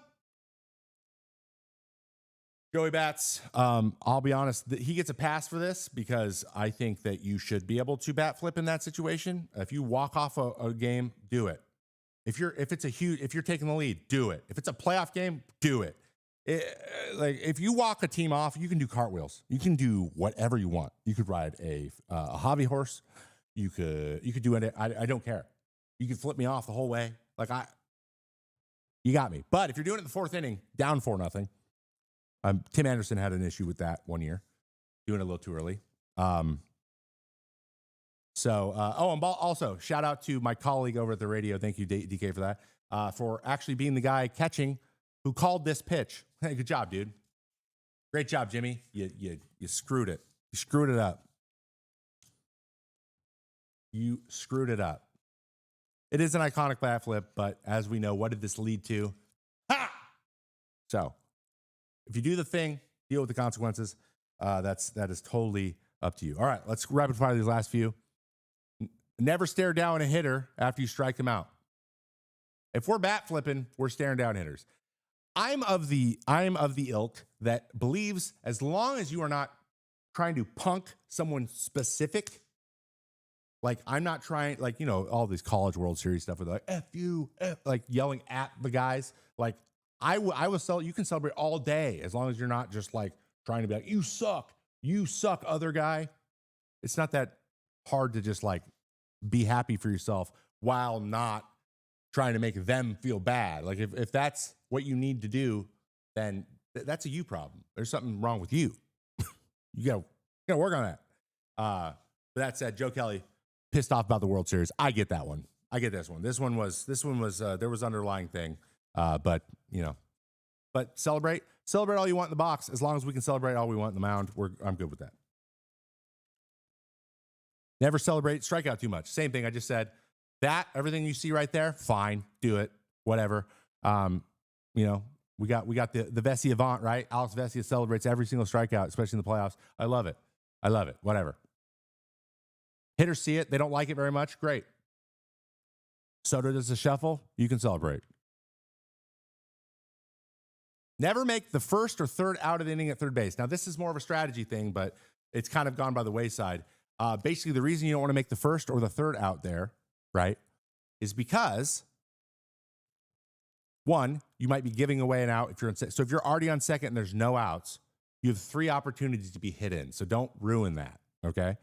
Joey Bats, I'll be honest, he gets a pass for this because I think that you should be able to bat flip in that situation. If you walk off a game, do it. If you're taking the lead, do it. If it's a playoff game, do it. Like if you walk a team off, you can do cartwheels. You can do whatever you want. You could ride a hobby horse. You could do it. I don't care. You could flip me off the whole way. You got me. But if you're doing it in the 4th inning, down 4-0. Tim Anderson had an issue with that one year, doing it a little too early. And also shout out to my colleague over at the radio. Thank you, DK, for that, for actually being the guy catching who called this pitch. Hey, good job, dude. Great job, Jimmy. You screwed it. You screwed it up. You screwed it up. It is an iconic bat flip, but as we know, what did this lead to? Ha! So, if you do the thing, deal with the consequences. That is totally up to you. All right, let's rapid fire these last few. Never stare down a hitter after you strike them out. If we're bat flipping, we're staring down hitters. I'm of the ilk that believes as long as you are not trying to punk someone specific, like I'm not trying, like, you know, all these college World Series stuff where they're like, F you, F, like yelling at the guys. Like I will you can celebrate all day as long as you're not just like trying to be like, you suck, other guy. It's not that hard to just like be happy for yourself while not trying to make them feel bad. Like if that's what you need to do, then that's a you problem. There's something wrong with you. you gotta work on that. But that said, Joe Kelly pissed off about the World Series. I get that one. I get this one. This one was there was underlying thing. But celebrate all you want in the box. As long as we can celebrate all we want in the mound, I'm good with that. Never celebrate strikeout too much. Same thing I just said. That, everything you see right there, fine, do it, whatever. You know, we got the Vessi Avant, right? Alex Vessi celebrates every single strikeout, especially in the playoffs. I love it. Whatever. Hitters see it. They don't like it very much. Great. Soto does a shuffle. You can celebrate. Never make the first or third out of the inning at third base. Now, this is more of a strategy thing, but it's kind of gone by the wayside. Basically, the reason you don't want to make the first or the third out there, right, is because, one, you might be giving away an out if you're in second. So if you're already on second and there's no outs, you have 3 opportunities to be hit in. So don't ruin that, okay?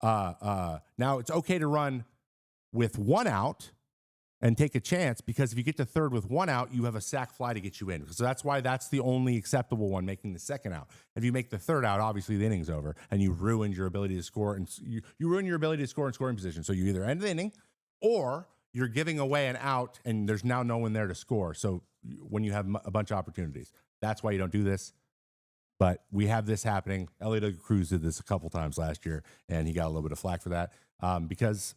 Now, it's okay to run with 1 out and take a chance, because if you get to third with 1 out, you have a sac fly to get you in. So that's why that's the only acceptable one, making the second out. If you make the third out, obviously the inning's over, and you ruined your ability to score, and you ruin your ability to score in scoring position. So you either end the inning, or you're giving away an out, and there's now no one there to score. So when you have a bunch of opportunities, that's why you don't do this. But we have this happening. Elliot Cruz did this a couple times last year, and he got a little bit of flack for that, because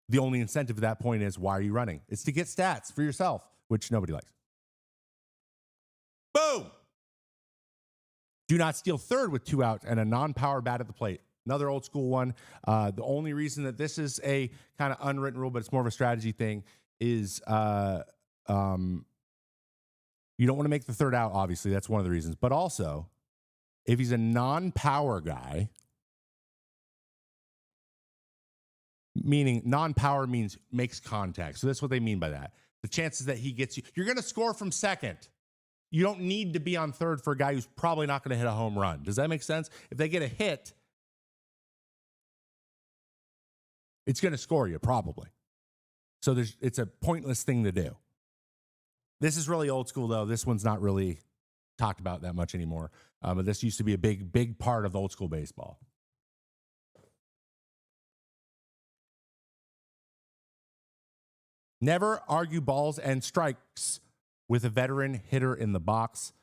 the only incentive at that point is, why are you running? It's to get stats for yourself, which nobody likes. Boom! Do not steal third with 2 outs and a non-power bat at the plate. Another old school one. The only reason that this is a kind of unwritten rule, but it's more of a strategy thing, is you don't want to make the third out, obviously. That's one of the reasons. But also, if he's a non-power guy, meaning non-power means makes contact. So that's what they mean by that. The chances that he gets you, you're going to score from second. You don't need to be on third for a guy who's probably not going to hit a home run. Does that make sense? If they get a hit, it's going to score you probably. So it's a pointless thing to do. This is really old school, though. This one's not really talked about that much anymore. But this used to be a big part of old school baseball. Never argue balls and strikes with a veteran hitter in the box.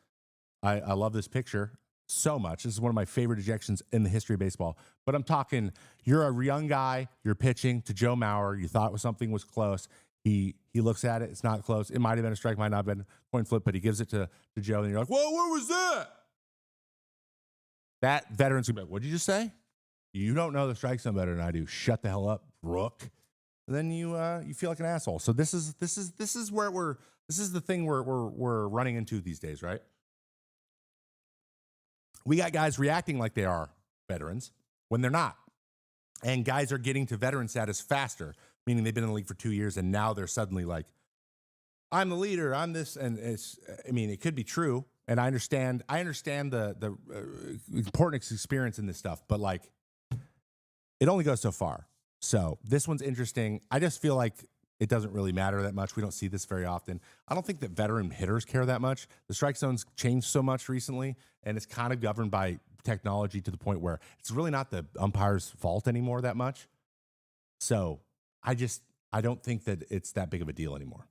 I love this picture so much. This is one of my favorite ejections in the history of baseball. But I'm talking, you're a young guy, you're pitching to Joe Mauer. You thought something was close. He looks at it. It's not close. It might have been a strike, might not have been a coin flip, but he gives it to Joe. And you're like, whoa, what was that? That veteran's going to be like, what'd you just say? You don't know the strike zone better than I do. Shut the hell up, Rook. And then you feel like an asshole. So this is the thing we're running into these days, right? We got guys reacting like they are veterans when they're not. And guys are getting to veteran status faster, meaning they've been in the league for 2 years, and now they're suddenly like, I'm the leader, I'm this. And it could be true. And I understand the important experience in this stuff, but like, it only goes so far. So this one's interesting. I just feel like it doesn't really matter that much. We don't see this very often. I don't think that veteran hitters care that much. The strike zone's changed so much recently, and it's kind of governed by technology to the point where it's really not the umpire's fault anymore that much. So I don't think that it's that big of a deal anymore.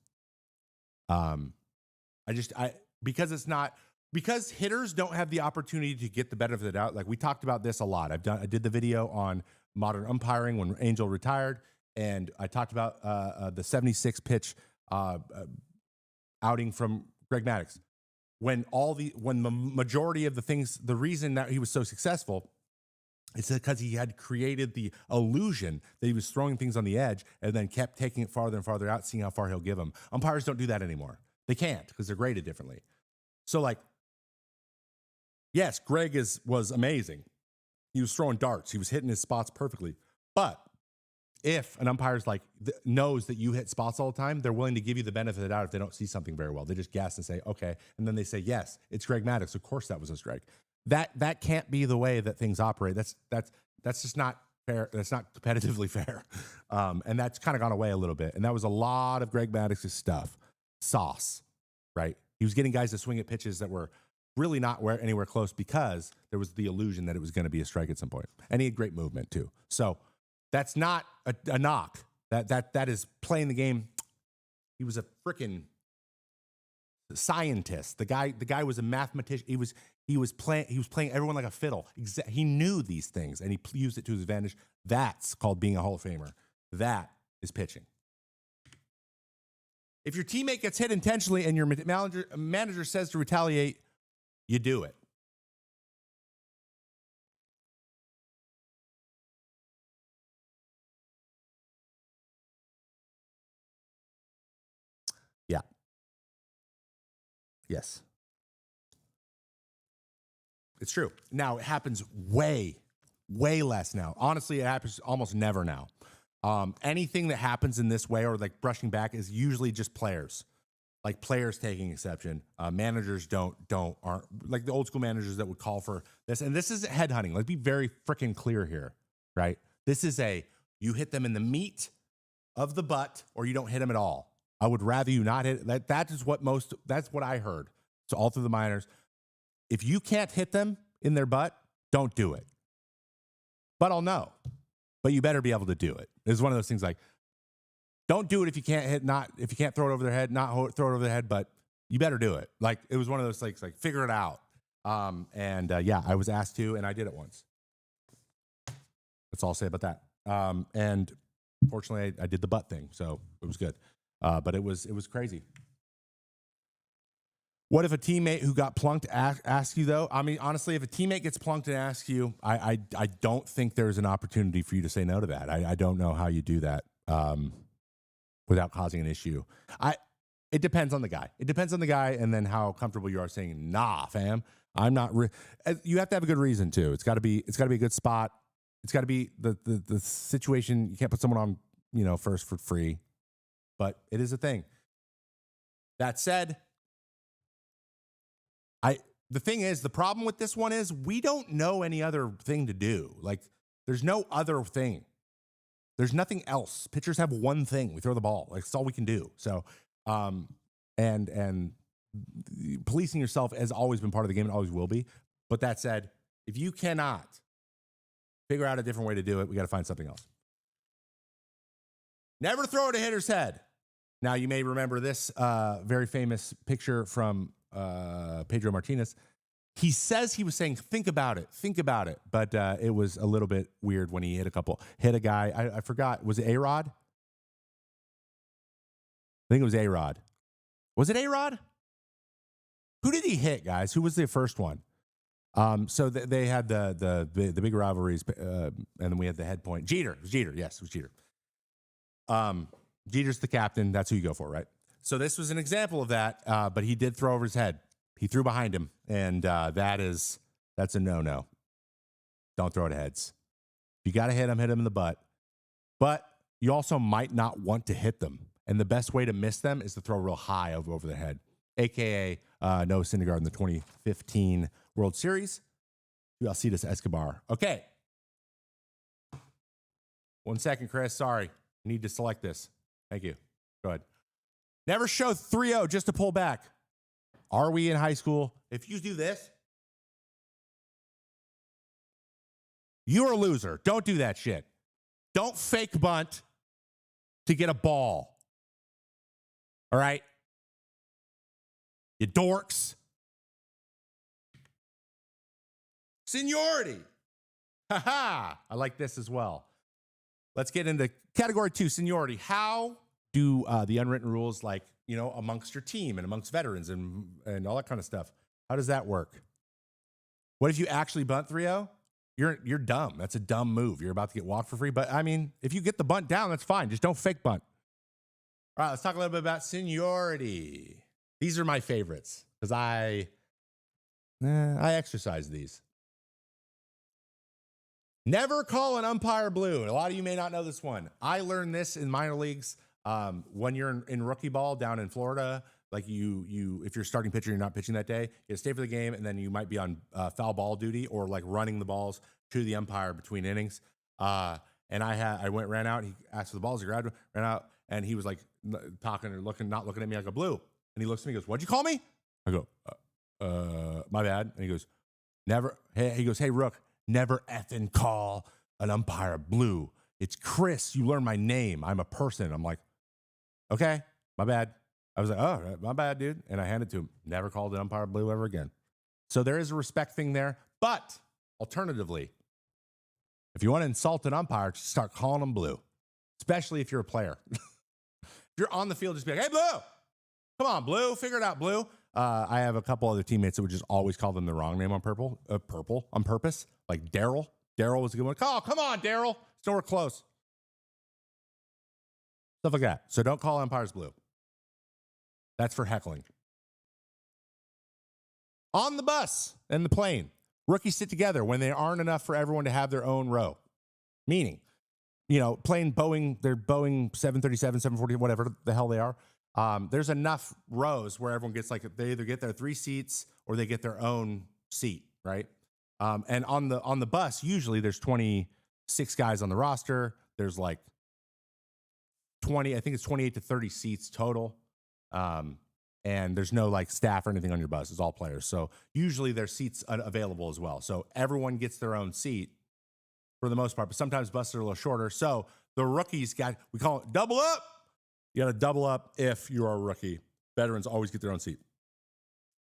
because hitters don't have the opportunity to get the benefit of the doubt. Like we talked about this a lot. I did the video on modern umpiring when Angel retired, and I talked about the 76 pitch outing from Greg Maddux. When the majority of the things, the reason that he was so successful is because he had created the illusion that he was throwing things on the edge and then kept taking it farther and farther out, seeing how far he'll give them. Umpires don't do that anymore. They can't because they're graded differently. So, like, yes, Greg was amazing. He was throwing darts. He was hitting his spots perfectly. But if an umpire's like knows that you hit spots all the time, they're willing to give you the benefit of the doubt if they don't see something very well. They just guess and say, okay. And then they say, yes, it's Greg Maddux. Of course that was a strike. That can't be the way that things operate. That's just not fair. That's not competitively fair. And that's kind of gone away a little bit. And that was a lot of Greg Maddux's stuff. Sauce, right? He was getting guys to swing at pitches that were really not anywhere close because there was the illusion that it was going to be a strike at some point. And he had great movement too. So that's not a knock. That is playing the game. He was a freaking scientist. The guy was a mathematician. He was playing everyone like a fiddle. He knew these things and he used it to his advantage. That's called being a Hall of Famer. That is pitching. If your teammate gets hit intentionally and your manager says to retaliate, you do it. Yeah. Yes. It's true. Now, it happens way less now. Honestly, it happens almost never now. Anything that happens in this way or like brushing back is usually just players. Like players taking exception. Managers aren't like the old school managers that would call for this. And this is headhunting. Let's be very freaking clear here, right? This is you hit them in the meat of the butt or you don't hit them at all. I would rather you not hit. That's what I heard. So all through the minors, if you can't hit them in their butt, don't do it. But I'll know. But you better be able to do it. It's one of those things like, don't do it if you can't throw it over their head, not throw it over their head, but you better do it. Like, it was one of those things like figure it out. Yeah, I was asked to, and I did it once. That's all I'll say about that. And fortunately, I did the butt thing, so it was good. But it was crazy. What if a teammate who got plunked asks you, though? I mean, honestly, if a teammate gets plunked and asks you, I don't think there's an opportunity for you to say no to that. I don't know how you do that without causing an issue. It depends on the guy. It depends on the guy and then how comfortable you are saying, nah, fam, I'm not. You have to have a good reason, too. It's got to be a good spot. It's got to be the situation. You can't put someone on, first for free. But it is a thing. That said, the thing is, the problem with this one is we don't know any other thing to do. Like, there's no other thing. There's nothing else. Pitchers have one thing. We throw the ball. Like, that's all we can do. So, and policing yourself has always been part of the game and always will be. But that said, if you cannot figure out a different way to do it, we got to find something else. Never throw at a hitter's head. Now, you may remember this very famous picture from Pedro Martinez. He says he was saying, think about it. But it was a little bit weird when he hit a guy. I forgot. Was it A-Rod? I think it was A-Rod. Was it A-Rod? Who did he hit, guys? Who was the first one? So they had the big rivalries, and then we had the head point. Jeter. It was Jeter. Yes, it was Jeter. Jeter's the captain. That's who you go for, right? So this was an example of that, but he did throw over his head. He threw behind him, and that's a no-no. Don't throw it at heads. You got to hit him in the butt. But you also might not want to hit them, and the best way to miss them is to throw real high over their head, a.k.a. Noah Syndergaard in the 2015 World Series. Alcides Escobar. Okay. 1 second, Chris. Sorry. I need to select this. Thank you. Go ahead. Never show 3-0 just to pull back. Are we in high school? If you do this, you're a loser. Don't do that shit. Don't fake bunt to get a ball. All right? You dorks. Seniority. Haha. I like this as well. Let's get into category 2, seniority. How do the unwritten rules, like, you know, amongst your team and amongst veterans and all that kind of stuff, how does that work? What if you actually bunt 3-0? You're dumb. That's a dumb move. You're about to get walked for free. But, I mean, if you get the bunt down, that's fine. Just don't fake bunt. All right, let's talk a little bit about seniority. These are my favorites because I exercise these. Never call an umpire blue. A lot of you may not know this one. I learned this in minor leagues when you're in rookie ball down in Florida. Like if you're starting pitcher, you're not pitching that day. You stay for the game, and then you might be on foul ball duty or like running the balls to the umpire between innings. And ran out. He asked for the balls. He grabbed them, ran out, and he was like talking or not looking at me like a blue. And he looks at me, and goes, "What'd you call me?" I go, "My bad." And he goes, "Never." He goes, "Hey, Rook. Never effing call an umpire blue. It's Chris. You learn my name. I'm a person." I'm like, "Okay, my bad." I was like, "Oh, my bad, dude." And I handed it to him. Never called an umpire blue ever again. So there is a respect thing there. But alternatively, if you want to insult an umpire, just start calling them blue, especially if you're a player. If you're on the field, just be like, "Hey, blue. Come on, blue. Figure it out, blue." I have a couple other teammates that would just always call them the wrong name on purple on purpose. Like Daryl. Daryl was a good one. "Oh, come on, Daryl. It's nowhere close." Stuff like that. So don't call umpires blue. That's for heckling. On the bus and the plane, rookies sit together when there aren't enough for everyone to have their own row. Meaning, you know, playing Boeing, they're Boeing 737, 740, whatever the hell they are. There's enough rows where everyone gets they either get their 3 seats or they get their own seat, right? And on the bus, usually there's 26 guys on the roster. There's like 20, I think it's 28 to 30 seats total. And there's no like staff or anything on your bus. It's all players. So usually there's seats available as well. So everyone gets their own seat for the most part, but sometimes buses are a little shorter. So the rookies we call it double up. You got to double up if you are a rookie. Veterans always get their own seat.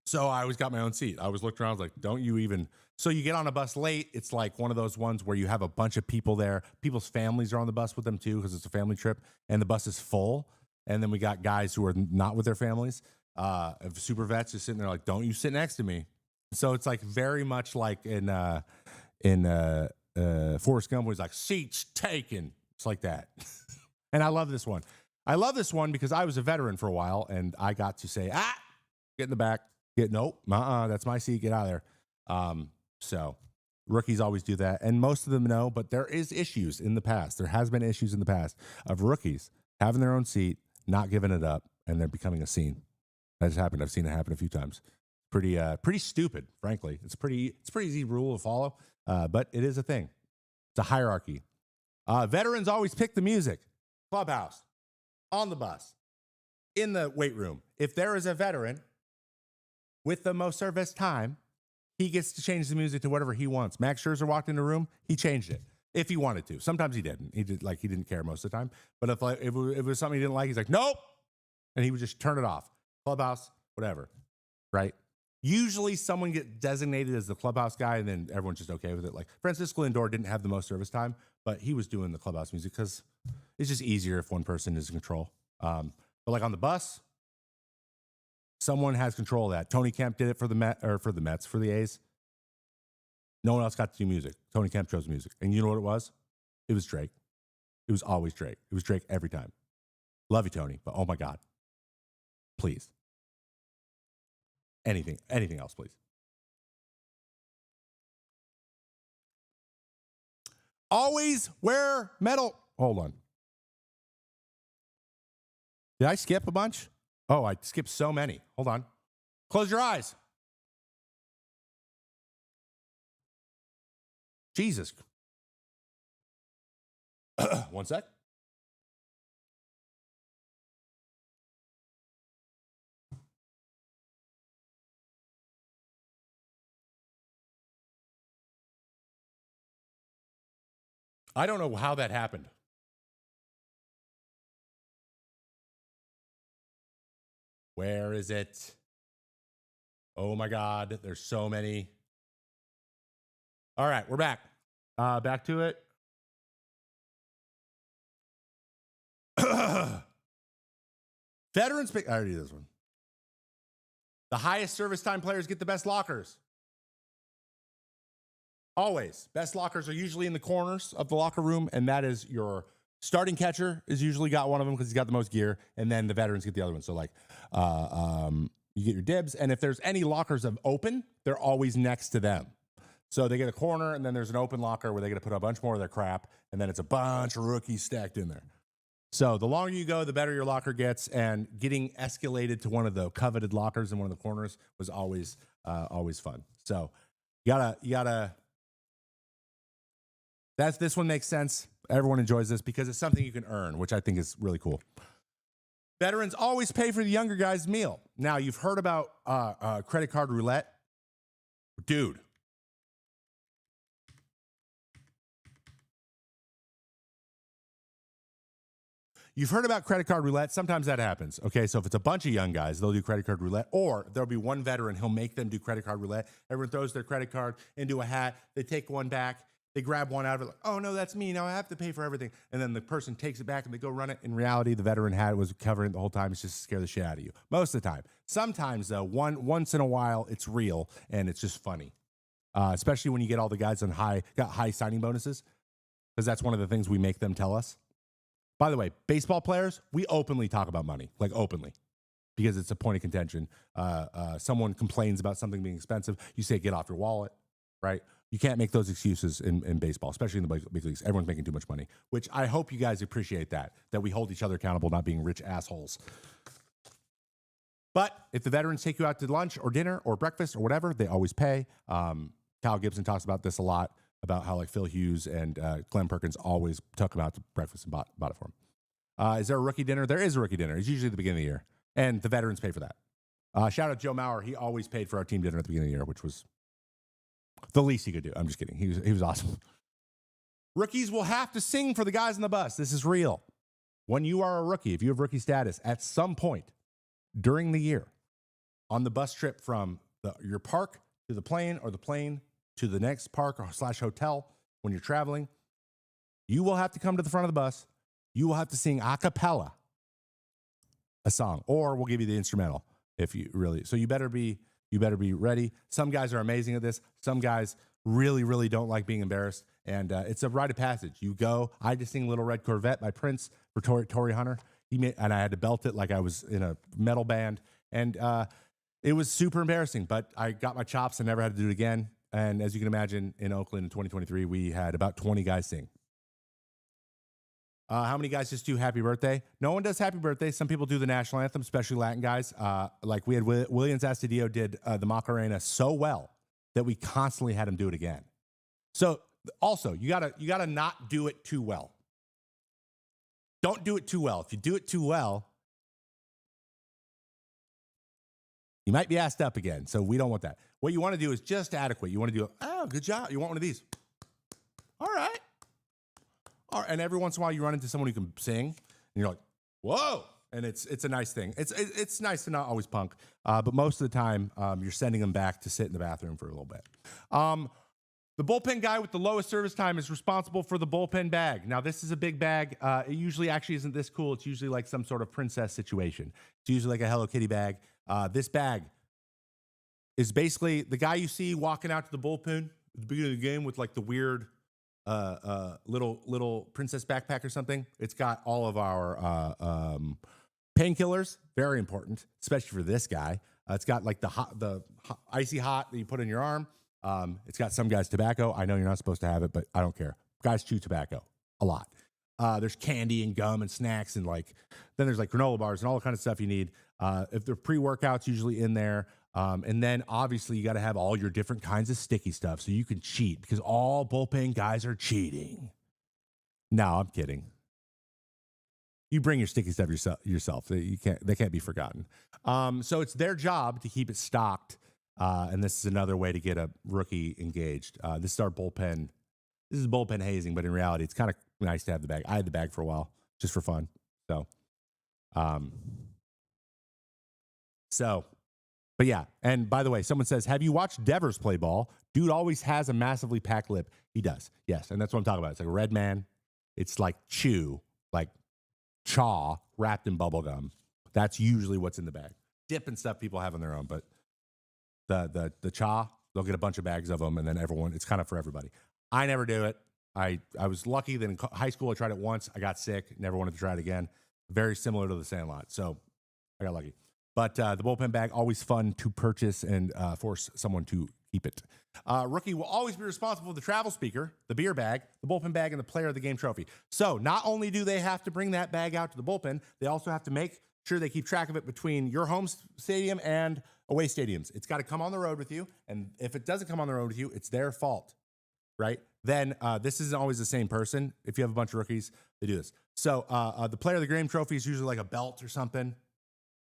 So I always got my own seat. I was looking around, I was like, don't you even. So you get on a bus late. It's like one of those ones where you have a bunch of people there. People's families are on the bus with them too, because it's a family trip, and the bus is full. And then we got guys who are not with their families. Super vets just sitting there like, don't you sit next to me. So it's like very much like in Forrest Gump, where he's like, seats taken. It's like that. And I love this one. I love this one because I was a veteran for a while, and I got to say, get in the back. Nope, that's my seat. Get out of there. So rookies always do that, and most of them know, but there is issues in the past. There has been issues in the past of rookies having their own seat, not giving it up, and they're becoming a scene. That has happened. I've seen it happen a few times. Pretty stupid, frankly. It's pretty easy rule to follow, but it is a thing. It's a hierarchy. Veterans always pick the music. Clubhouse, on the bus, in the weight room. If there is a veteran with the most service time, he gets to change the music to whatever he wants. Max Scherzer walked in the room, he changed it if he wanted to. Sometimes he didn't. He didn't care most of the time. But if it was something he didn't like, he's like, nope, and he would just turn it off. Clubhouse, whatever, right? Usually someone gets designated as the clubhouse guy, and then everyone's just okay with it. Like Francisco Lindor didn't have the most service time, but he was doing the clubhouse music because it's just easier if one person is in control. But like on the bus, someone has control of that. Tony Kemp did it for the Mets, for the A's. No one else got to do music. Tony Kemp chose music. And you know what it was? It was Drake. It was always Drake. It was Drake every time. Love you, Tony, but oh my God. Please. Anything else, please. Always wear metal. Hold on. Did I skip a bunch? Oh, I skipped so many. Hold on. Close your eyes. Jesus. One sec. I don't know how that happened. Where is it? Oh my God, there's so many. All right, we're back. Back to it. Veterans pick. I already did this one. The highest service time players get the best lockers. Always. Best lockers are usually in the corners of the locker room, and that is your starting catcher is usually got one of them because he's got the most gear, and then the veterans get the other one. So, like, you get your dibs, and if there's any lockers of open, they're always next to them. So they get a corner, and then there's an open locker where they get to put a bunch more of their crap, and then it's a bunch of rookies stacked in there. So the longer you go, the better your locker gets, and getting escalated to one of the coveted lockers in one of the corners was always fun. So you gotta. This one makes sense. Everyone enjoys this because it's something you can earn, which I think is really cool. Veterans always pay for the younger guy's meal. Now, you've heard about credit card roulette. Dude. You've heard about credit card roulette. Sometimes that happens. Okay, so if it's a bunch of young guys, they'll do credit card roulette, or there'll be one veteran. He'll make them do credit card roulette. Everyone throws their credit card into a hat. They take one back. They grab one out of it. Like, oh, no, that's me. Now I have to pay for everything. And then the person takes it back and they go run it. In reality, the veteran hat was covering it the whole time. It's just to scare the shit out of you. Most of the time. Sometimes, though, once in a while, it's real and it's just funny. Especially when you get all the guys on got high signing bonuses, because that's one of the things we make them tell us. By the way, baseball players, we openly talk about money, like openly, because it's a point of contention. Someone complains about something being expensive. You say, get off your wallet, right? You can't make those excuses in baseball, especially in the big leagues. Everyone's making too much money, which I hope you guys appreciate that we hold each other accountable, not being rich assholes. But if the veterans take you out to lunch or dinner or breakfast or whatever, they always pay. Cal Gibson talks about this a lot, about how like Phil Hughes and Glenn Perkins always took him out to breakfast and bought it for him. Is there a rookie dinner? There is a rookie dinner. It's usually at the beginning of the year, and the veterans pay for that. Shout out Joe Mauer. He always paid for our team dinner at the beginning of the year, which was the least he could do. I'm just kidding. He was awesome. Rookies will have to sing for the guys on the bus. This is real. When you are a rookie, if you have rookie status, at some point during the year, on the bus trip from your park to the plane or the plane to the next park or / hotel, when you're traveling, you will have to come to the front of the bus. You will have to sing a cappella a song, or we'll give you the instrumental if you really. So you better be ready. Some guys are amazing at this. Some guys really, really don't like being embarrassed. And it's a rite of passage. You go. I just sing Little Red Corvette by Prince for Tory Hunter. And I had to belt it like I was in a metal band. And it was super embarrassing, but I got my chops and never had to do it again. And as you can imagine, in Oakland in 2023, we had about 20 guys sing. How many guys just do happy birthday? No one does happy birthday. Some people do the national anthem, especially Latin guys. Like we had Williams Astudillo did the Macarena so well that we constantly had him do it again. So also, you gotta not do it too well. Don't do it too well. If you do it too well, you might be asked up again. So we don't want that. What you want to do is just adequate. You want to do, oh, good job. You want one of these. All right. And every once in a while you run into someone who can sing and you're like, whoa. And it's a nice thing. It's nice to not always punk. But most of the time you're sending them back to sit in the bathroom for a little bit. The bullpen guy with the lowest service time is responsible for the bullpen bag. Now, this is a big bag. It usually actually isn't this cool. It's usually like some sort of princess situation. It's usually like a Hello Kitty bag. This bag is basically the guy you see walking out to the bullpen at the beginning of the game with like the weird little princess backpack or something. It's got all of our painkillers, very important, especially for this guy. It's got like the icy hot that you put in your arm. It's got some guys tobacco. I know you're not supposed to have it, but I don't care. Guys chew tobacco a lot. There's candy and gum and snacks and then there's like granola bars and all the kind of stuff you need. If they're pre-workouts, usually in there. And then obviously you got to have all your different kinds of sticky stuff so you can cheat, because all bullpen guys are cheating. No, I'm kidding. You bring your sticky stuff yourself. They can't be forgotten. So it's their job to keep it stocked. And this is another way to get a rookie engaged. This is our bullpen. This is bullpen hazing, but in reality, it's kind of nice to have the bag. I had the bag for a while just for fun. So, But yeah, and by the way, someone says, have you watched Devers play ball? Dude always has a massively packed lip. He does. Yes, and that's what I'm talking about. It's like a red man. It's like chew, like chaw wrapped in bubble gum. That's usually what's in the bag. Dip and stuff people have on their own, but the chaw, they'll get a bunch of bags of them, and then everyone, it's kind of for everybody. I never do it. I was lucky that in high school I tried it once. I got sick, never wanted to try it again. Very similar to the Sandlot, so I got lucky. But the bullpen bag, always fun to purchase and force someone to keep it. Rookie will always be responsible for the travel speaker, the beer bag, the bullpen bag, and the player of the game trophy. So not only do they have to bring that bag out to the bullpen, they also have to make sure they keep track of it between your home stadium and away stadiums. It's got to come on the road with you, and if it doesn't come on the road with you, it's their fault, right? Then this isn't always the same person. If you have a bunch of rookies, they do this. So the player of the game trophy is usually like a belt or something.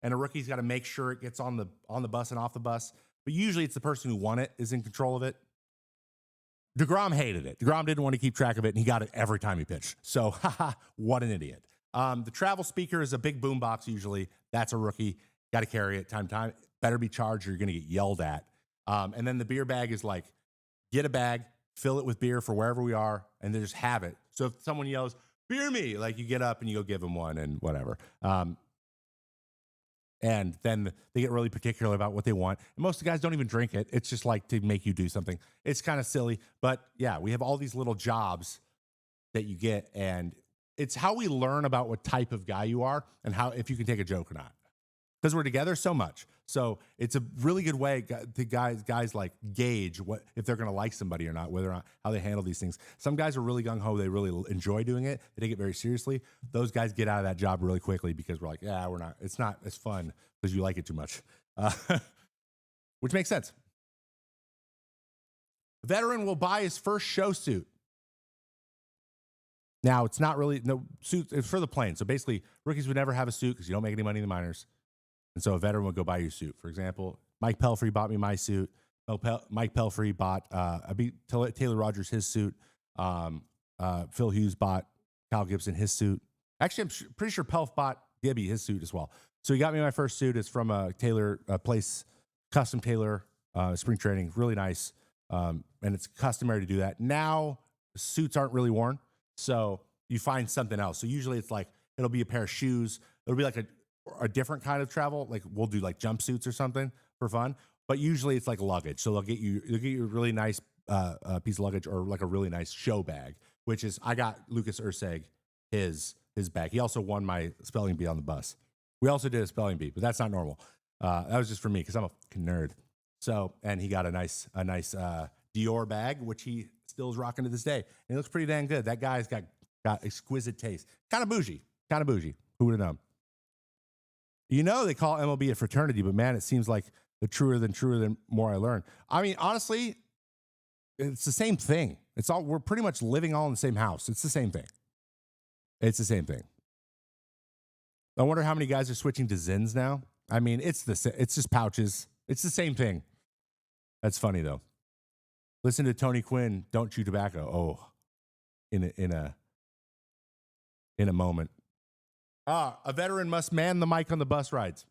And a rookie's got to make sure it gets on the bus and off the bus. But usually it's the person who won it is in control of it. DeGrom hated it. DeGrom didn't want to keep track of it, and he got it every time he pitched. So, haha, what an idiot. The travel speaker is a big boom box usually. That's a rookie. Got to carry it time to time. Better be charged or you're going to get yelled at. And then the beer bag is like, get a bag, fill it with beer for wherever we are, and then just have it. So if someone yells, beer me, like you get up and you go give them one and whatever. And then they get really particular about what they want. And most of the guys don't even drink it. It's just like to make you do something. It's kind of silly. But yeah, we have all these little jobs that you get. And it's how we learn about what type of guy you are and how if you can take a joke or not. Because we're together so much. So it's a really good way to guys like gauge what if they're going to like somebody or not, whether or not how they handle these things. Some guys are really gung-ho. They really enjoy doing it. They take it very seriously. Those guys get out of that job really quickly because we're like, yeah, we're not. It's not as fun because you like it too much, which makes sense. A veteran will buy his first show suit. Now, it's not really, no suit, it's for the plane. So basically, rookies would never have a suit because you don't make any money in the minors. And so a veteran would go buy your suit. For example, Mike Pelfrey bought me my suit. Mike Pelfrey bought Taylor Rogers his suit. Phil Hughes bought Kyle Gibson his suit. Actually, I'm pretty sure Pelf bought Gibby his suit as well. So he got me my first suit. It's from a place, custom tailor, spring training. Really nice. And it's customary to do that. Now, suits aren't really worn. So you find something else. So usually it's like, it'll be a pair of shoes. It'll be like a different kind of travel. Like we'll do like jumpsuits or something for fun. But usually it's like luggage. So they'll get you a really nice piece of luggage or like a really nice show bag, which is, I got Lucas Urseg his bag. He also won my spelling bee on the bus. We also did a spelling bee, but that's not normal. That was just for me because I'm a fucking nerd. So, and he got a nice Dior bag, which he still is rocking to this day. And it looks pretty dang good. That guy's got exquisite taste. Kind of bougie. Who would have known? You know, they call MLB a fraternity, but man, it seems like the truer than more I learn. I mean, honestly, it's the same thing. We're pretty much living all in the same house. It's the same thing. I wonder how many guys are switching to Zins now. I mean, it's just pouches. It's the same thing. That's funny though. Listen to Tony Quinn, Don't Chew Tobacco. Oh, in a moment. A veteran must man the mic on the bus rides.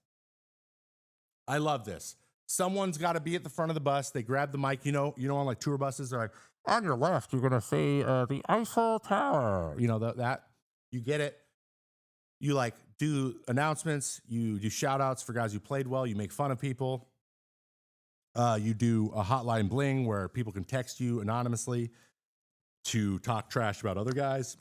I love this. Someone's got to be at the front of the bus. They grab the mic. You know, on like tour buses, they're like, on your left, you're going to see the Eiffel Tower. You know, that you get it. You like do announcements. You do shout outs for guys who played well. You make fun of people. You do a hotline bling where people can text you anonymously to talk trash about other guys.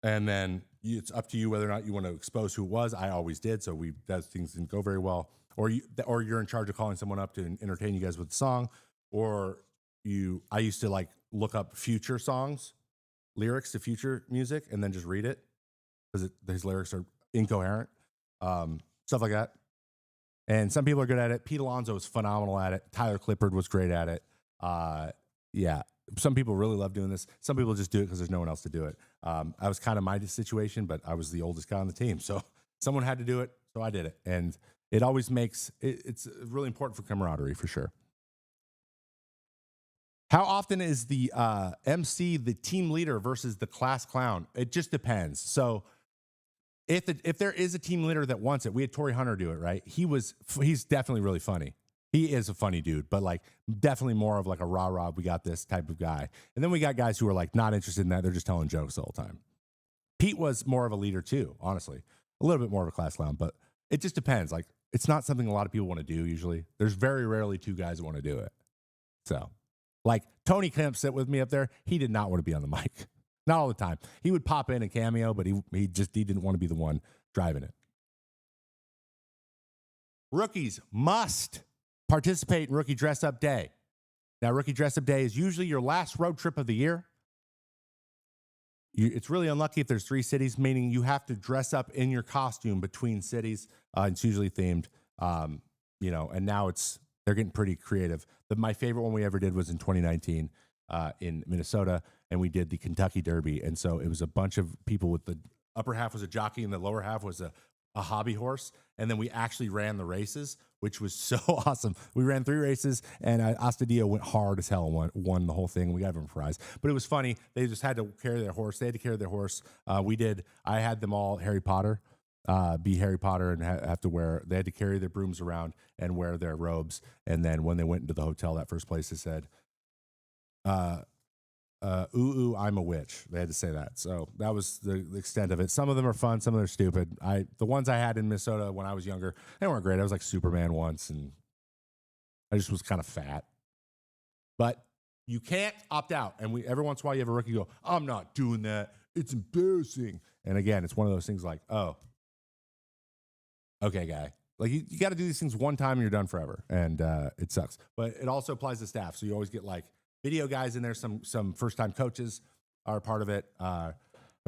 And then it's up to you whether or not you want to expose who it was. I always did, so those things didn't go very well. Or you're in charge of calling someone up to entertain you guys with a song. I used to like look up future songs, lyrics to future music, and then just read it because these lyrics are incoherent, stuff like that. And some people are good at it. Pete Alonso was phenomenal at it. Tyler Clippard was great at it. Yeah. Some people really love doing this. Some people just do it because there's no one else to do it. I was kind of my situation, but I was the oldest guy on the team. So someone had to do it, so I did it. And it always it's really important for camaraderie, for sure. How often is the MC the team leader versus the class clown? It just depends. So if there is a team leader that wants it, we had Torrey Hunter do it, right? He's definitely really funny. He is a funny dude, but like definitely more of like a rah-rah, we got this type of guy. And then we got guys who are like not interested in that. They're just telling jokes the whole time. Pete was more of a leader too, honestly. A little bit more of a class clown, but it just depends. Like it's not something a lot of people want to do usually. There's very rarely two guys that want to do it. So like Tony Kemp sit with me up there. He did not want to be on the mic. Not all the time. He would pop in and cameo, but he didn't want to be the one driving it. Rookies must participate in Rookie Dress Up Day. Now, Rookie Dress Up Day is usually your last road trip of the year. It's really unlucky if there's 3 cities, meaning you have to dress up in your costume between cities. It's usually themed, and now they're getting pretty creative. My favorite one we ever did was in 2019 in Minnesota, and we did the Kentucky Derby. And so it was a bunch of people with the upper half was a jockey and the lower half was a hobby horse. And then we actually ran the races, which was so awesome. We ran 3 races, and Astadio went hard as hell and won the whole thing. We got him a prize. But it was funny. They just had to carry their horse. They had to carry their horse. I had them all Harry Potter, be Harry Potter, and they had to carry their brooms around and wear their robes. And then when they went into the hotel, that first place, they said, ooh, I'm a witch. They had to say that. So that was the extent of it. Some of them are fun. Some of them are stupid. The ones I had in Minnesota when I was younger, they weren't great. I was like Superman once, and I just was kind of fat. But you can't opt out. And every once in a while you have a rookie go, I'm not doing that. It's embarrassing. And again, it's one of those things like, oh, okay, guy. Like you got to do these things one time and you're done forever. And it sucks. But it also applies to staff. So you always get like video guys in there. Some first-time coaches are a part of it. I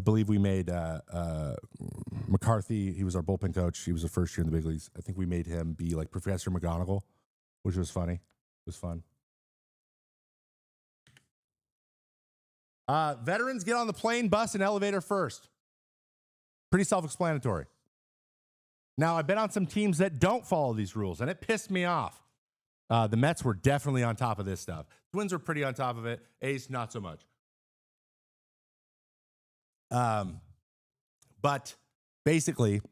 believe we made McCarthy. He was our bullpen coach. He was the first year in the big leagues. I think we made him be like Professor McGonagall, which was funny. It was fun. Veterans get on the plane, bus, and elevator first. Pretty self-explanatory. Now, I've been on some teams that don't follow these rules, and it pissed me off. The Mets were definitely on top of this stuff. Twins were pretty on top of it. A's, not so much. But basically,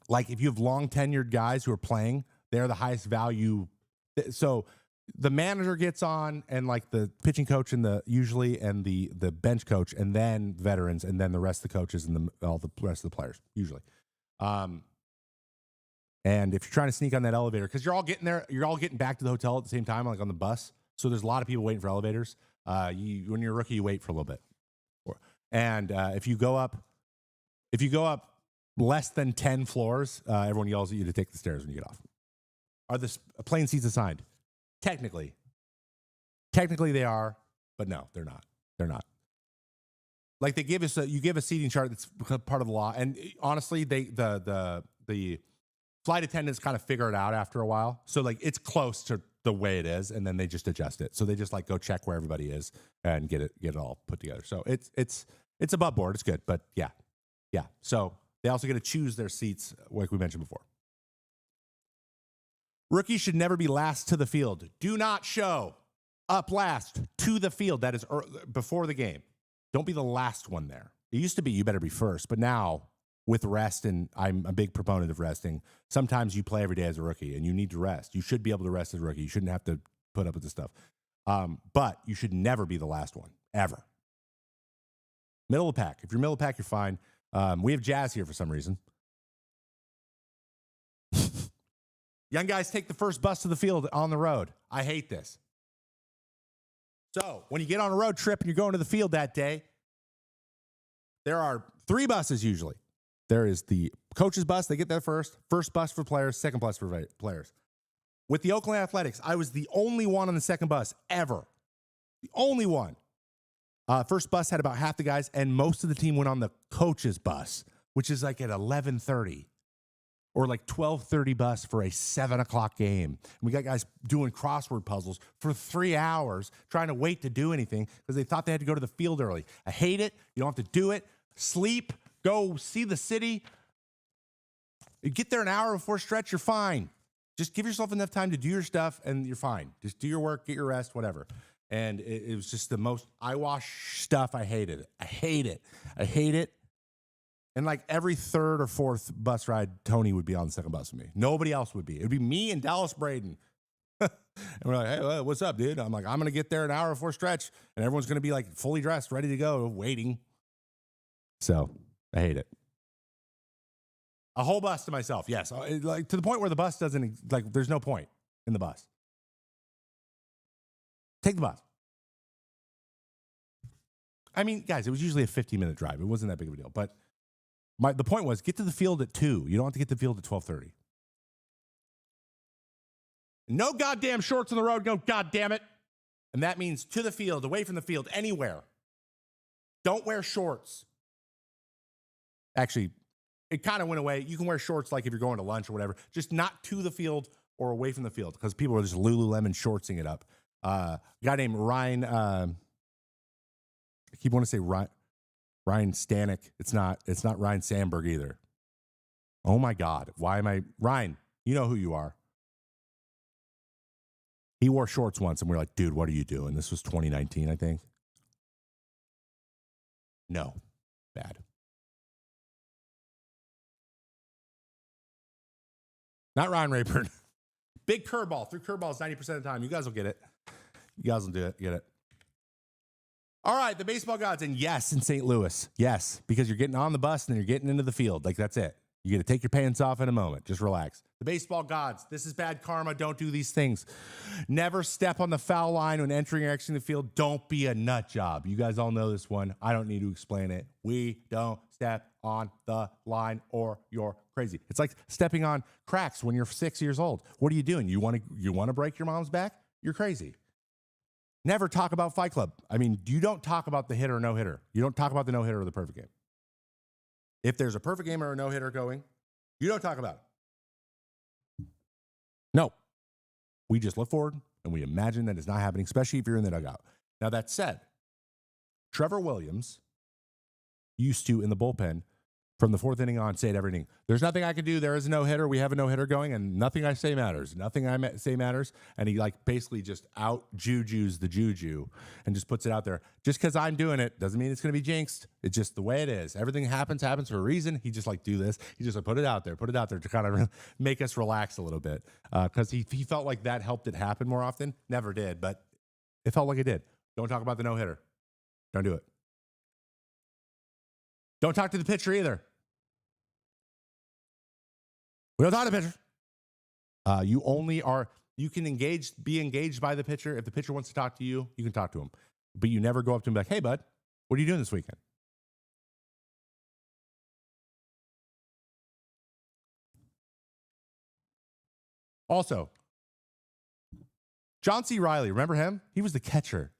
like if you have long tenured guys who are playing, they're the highest value. So the manager gets on, and like the pitching coach and the bench coach, and then veterans, and then the rest of the coaches and all the rest of the players usually. And if you're trying to sneak on that elevator, because you're all getting there, you're all getting back to the hotel at the same time, like on the bus. So there's a lot of people waiting for elevators. When you're a rookie, you wait for a little bit. And if you go up less than 10 floors, everyone yells at you to take the stairs when you get off. Are the plane seats assigned? Technically they are, but no, they're not. They're not. Like you give a seating chart that's part of the law, and honestly, the flight attendants kind of figure it out after a while. So like it's close to the way it is, and then they just adjust it. So they just like go check where everybody is and get it all put together. So it's above board. It's good, but yeah. So they also get to choose their seats, like we mentioned before. Rookies should never be last to the field. Do not show up last to the field. That is before the game. Don't be the last one there. It used to be you better be first, but now with rest, and I'm a big proponent of resting, sometimes you play every day as a rookie and you need to rest. You should be able to rest as a rookie. You shouldn't have to put up with this stuff. But you should never be the last one, ever. Middle of the pack. If you're middle of the pack, you're fine. We have Jazz here for some reason. Young guys take the first bus to the field on the road. I hate this. So when you get on a road trip and you're going to the field that day, there are 3 buses usually. There is the coach's bus. They get there first bus for players, second bus for players. With the Oakland Athletics, I was the only one on the second bus ever. The only one. First bus had about half the guys, and most of the team went on the coach's bus, which is like at 11:30 or like 12:30 bus for a 7 o'clock game. And we got guys doing crossword puzzles for 3 hours trying to wait to do anything because they thought they had to go to the field early. I hate it. You don't have to do it. Sleep. Go see the city. You get there an hour before stretch, you're fine. Just give yourself enough time to do your stuff, and you're fine. Just do your work, get your rest, whatever. And it was just the most eyewash stuff. I hated it. I hate it. And like every third or fourth bus ride, Tony would be on the second bus with me. Nobody else would be. It would be me and Dallas Braden. And we're like, hey, what's up, dude? I'm like, I'm going to get there an hour before stretch, and everyone's going to be like fully dressed, ready to go, waiting. So I hate it. A whole bus to myself, yes. Like to the point where the bus doesn't, like, there's no point in the bus. Take the bus. I mean, guys, it was usually a 15-minute drive. It wasn't that big of a deal. But the point was, get to the field at 2. You don't have to get to the field at 12:30. No goddamn shorts on the road. No goddamn it. And that means to the field, away from the field, anywhere. Don't wear shorts. Actually, it kind of went away. You can wear shorts like if you're going to lunch or whatever, just not to the field or away from the field because people are just Lululemon shortsing it up. A guy named Ryan, I keep wanting to say Ryan Stanek. It's not Ryan Sandberg either. Oh my God. Why am I? Ryan, you know who you are. He wore shorts once and we were like, dude, what are you doing? This was 2019, I think. No. Bad. Not Ryan Rayburn. Big curveball. Threw curveballs 90% of the time. You guys will get it. You guys will do it. Get it. All right, the baseball gods. And yes, in St. Louis. Yes, because you're getting on the bus and then you're getting into the field. Like, that's it. You get to take your pants off in a moment. Just relax. The baseball gods. This is bad karma. Don't do these things. Never step on the foul line when entering or exiting the field. Don't be a nut job. You guys all know this one. I don't need to explain it. We don't step on the line or you're crazy. It's like stepping on cracks when you're 6 years old. What are you doing? You want to break your mom's back? You're crazy. Never talk about Fight Club. I mean, you don't talk about the hitter or no hitter. You don't talk about the no hitter or the perfect game. If there's a perfect game or a no hitter going, you don't talk about it. No. We just look forward and we imagine that it's not happening, especially if you're in the dugout. Now, that said, Trevor Williams used to, in the bullpen, from the fourth inning on, say it every inning. There's nothing I can do. There is a no-hitter. We have a no-hitter going, and nothing I say matters. Nothing I say matters. And he like basically just out-juju's the juju and just puts it out there. Just because I'm doing it doesn't mean it's going to be jinxed. It's just the way it is. Everything happens for a reason. He just like do this. He just like put it out there to kind of make us relax a little bit because he felt like that helped it happen more often. Never did, but it felt like it did. Don't talk about the no-hitter. Don't do it. Don't talk to the pitcher either. We don't talk to the pitcher. You can be engaged by the pitcher. If the pitcher wants to talk to you, you can talk to him. But you never go up to him and be like, hey, bud, what are you doing this weekend? Also, John C. Reilly, remember him? He was the catcher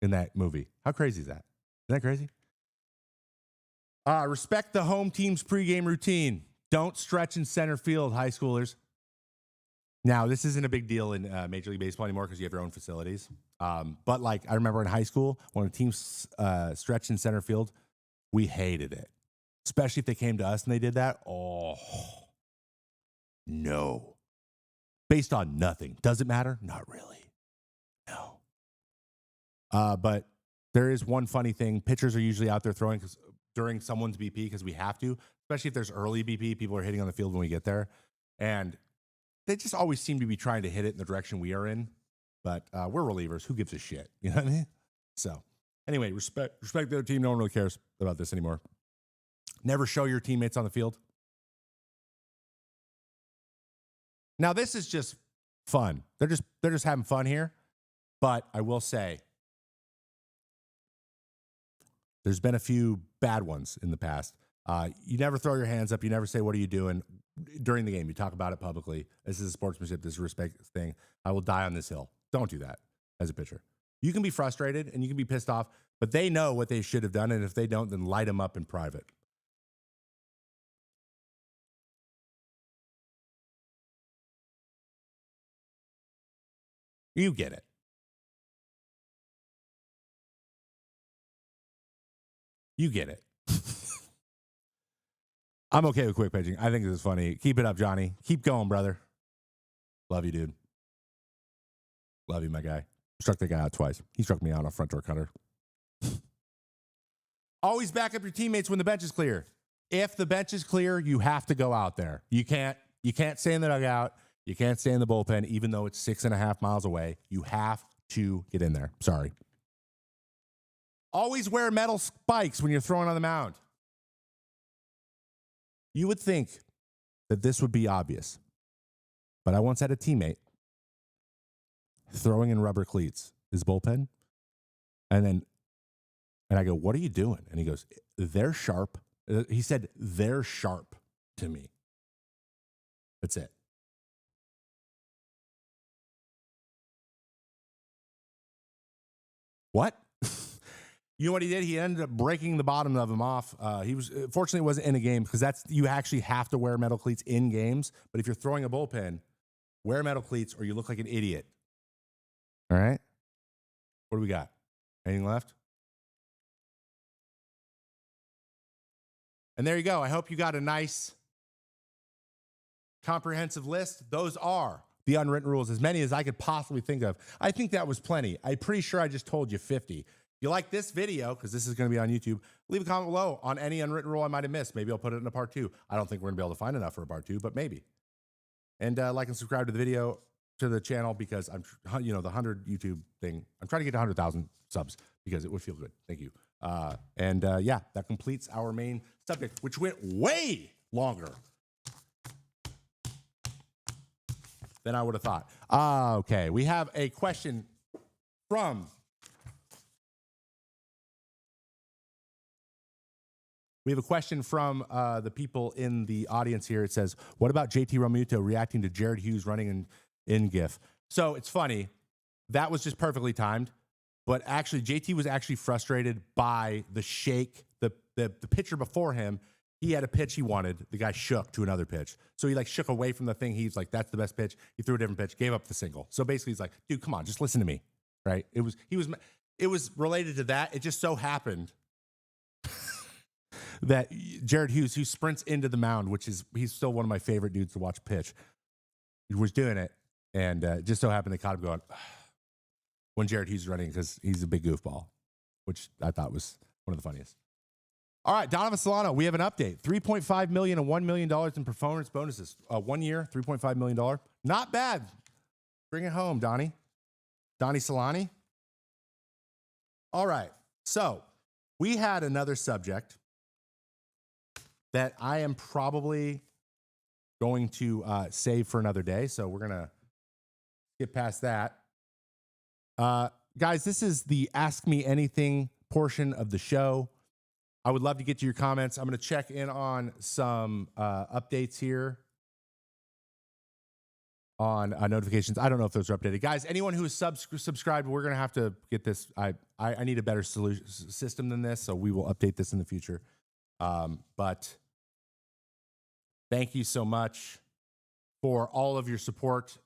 in that movie. How crazy is that? Isn't that crazy? Respect the home team's pregame routine. Don't stretch in center field, high schoolers. Now, this isn't a big deal in Major League Baseball anymore because you have your own facilities. But like I remember in high school, when a team stretched in center field, we hated it. Especially if they came to us and they did that. Oh, no. Based on nothing. Does it matter? Not really. No. But there is one funny thing. Pitchers are usually out there throwing during someone's BP because we have to, especially if there's early BP. People are hitting on the field when we get there. And they just always seem to be trying to hit it in the direction we are in. But we're relievers. Who gives a shit? You know what I mean? So anyway, respect the other team. No one really cares about this anymore. Never show your teammates on the field. Now, this is just fun. They're just having fun here. But I will say, there's been a few bad ones in the past. You never throw your hands up. You never say, what are you doing during the game? You talk about it publicly. This is a sportsmanship. This is a respect thing. I will die on this hill. Don't do that as a pitcher. You can be frustrated and you can be pissed off, but they know what they should have done. And if they don't, then light them up in private. You get it. You get it. I'm okay with quick pitching. I think this is funny. Keep it up, Johnny. Keep going, brother. Love you, dude. Love you, my guy. Struck the guy out twice. He struck me out on a front door cutter. Always back up your teammates when the bench is clear. If the bench is clear, you have to go out there. You can't stay in the dugout. You can't stay in the bullpen, even though it's 6.5 miles away. You have to get in there. Sorry. Always wear metal spikes when you're throwing on the mound. You would think that this would be obvious, but I once had a teammate throwing in rubber cleats, his bullpen, and I go, "What are you doing?" And he goes, "They're sharp." He said, "They're sharp" to me. That's it. What? You know what he did? He ended up breaking the bottom of them off. Fortunately, it wasn't in a game because you actually have to wear metal cleats in games. But if you're throwing a bullpen, wear metal cleats or you look like an idiot. All right. What do we got? Anything left? And there you go. I hope you got a nice comprehensive list. Those are the unwritten rules, as many as I could possibly think of. I think that was plenty. I'm pretty sure I just told you 50. If you like this video, because this is going to be on YouTube, leave a comment below on any unwritten rule I might have missed. Maybe I'll put it in a part 2. I don't think we're going to be able to find enough for a part 2, but maybe. And like and subscribe to the video, to the channel, because I'm, the 100 YouTube thing. I'm trying to get to 100,000 subs because it would feel good. Thank you. Yeah, that completes our main subject, which went way longer than I would have thought. Okay, we have a question from the people in the audience here. It says, "What about JT Realmuto reacting to Jared Hughes running in GIF?" So it's funny. That was just perfectly timed. But actually, JT was actually frustrated by the shake. The pitcher before him, he had a pitch he wanted. The guy shook to another pitch. So he shook away from the thing. He's like, "That's the best pitch." He threw a different pitch, gave up the single. So basically he's like, "Dude, come on, just listen to me." Right? It was related to that. It just so happened that Jared Hughes, who sprints into the mound, he's still one of my favorite dudes to watch pitch, he was doing it. And it just so happened they caught him going when Jared Hughes is running, because he's a big goofball, which I thought was one of the funniest. All right, Donovan Solano, we have an update. $3.5 million and $1 million in performance bonuses. 1 year, $3.5 million. Not bad. Bring it home, Donnie Solani. All right, so we had another subject that I am probably going to save for another day, so we're going to get past that. Guys, this is the Ask Me Anything portion of the show. I would love to get to your comments. I'm going to check in on some updates here on notifications. I don't know if those are updated. Guys, anyone who is subscribed, we're going to have to get this. I need a better system than this, so we will update this in the future. But thank you so much for all of your support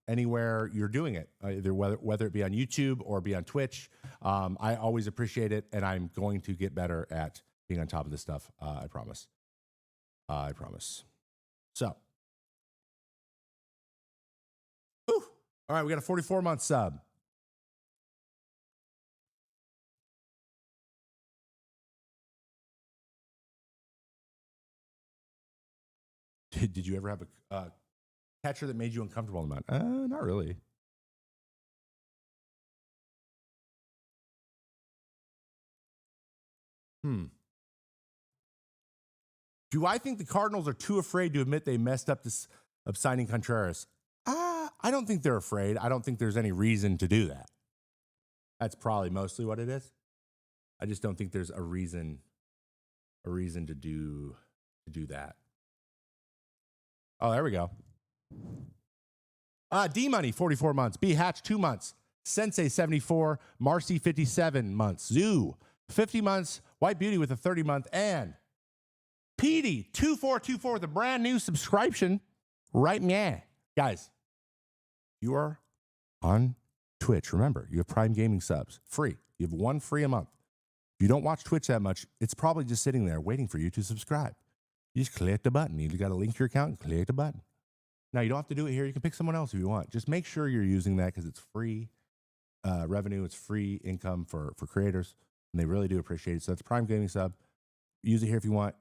anywhere you're doing it, either whether it be on YouTube or be on Twitch. I always appreciate it, and I'm going to get better at being on top of this stuff. I promise. I promise. So, all right, we got a 44-month sub. Did you ever have a catcher that made you uncomfortable on the mound? Not really. Do I think the Cardinals are too afraid to admit they messed up of signing Contreras? I don't think they're afraid. I don't think there's any reason to do that. That's probably mostly what it is. I just don't think there's a reason to do that. Oh, there we go. D Money, 44 months. B Hatch, 2 months. Sensei, 74. Marcy, 57 months. Zoo, 50 months. White Beauty with a 30-month. And Petey, 2424 with a brand new subscription. Right now. Guys, you are on Twitch. Remember, you have Prime Gaming subs. Free. You have 1 free a month. If you don't watch Twitch that much, it's probably just sitting there waiting for you to subscribe. You just click the button. You got to link your account and click the button. Now, you don't have to do it here. You can pick someone else if you want. Just make sure you're using that because it's free revenue. It's free income for creators. and they really do appreciate it. So it's Prime Gaming sub. Use it here if you want.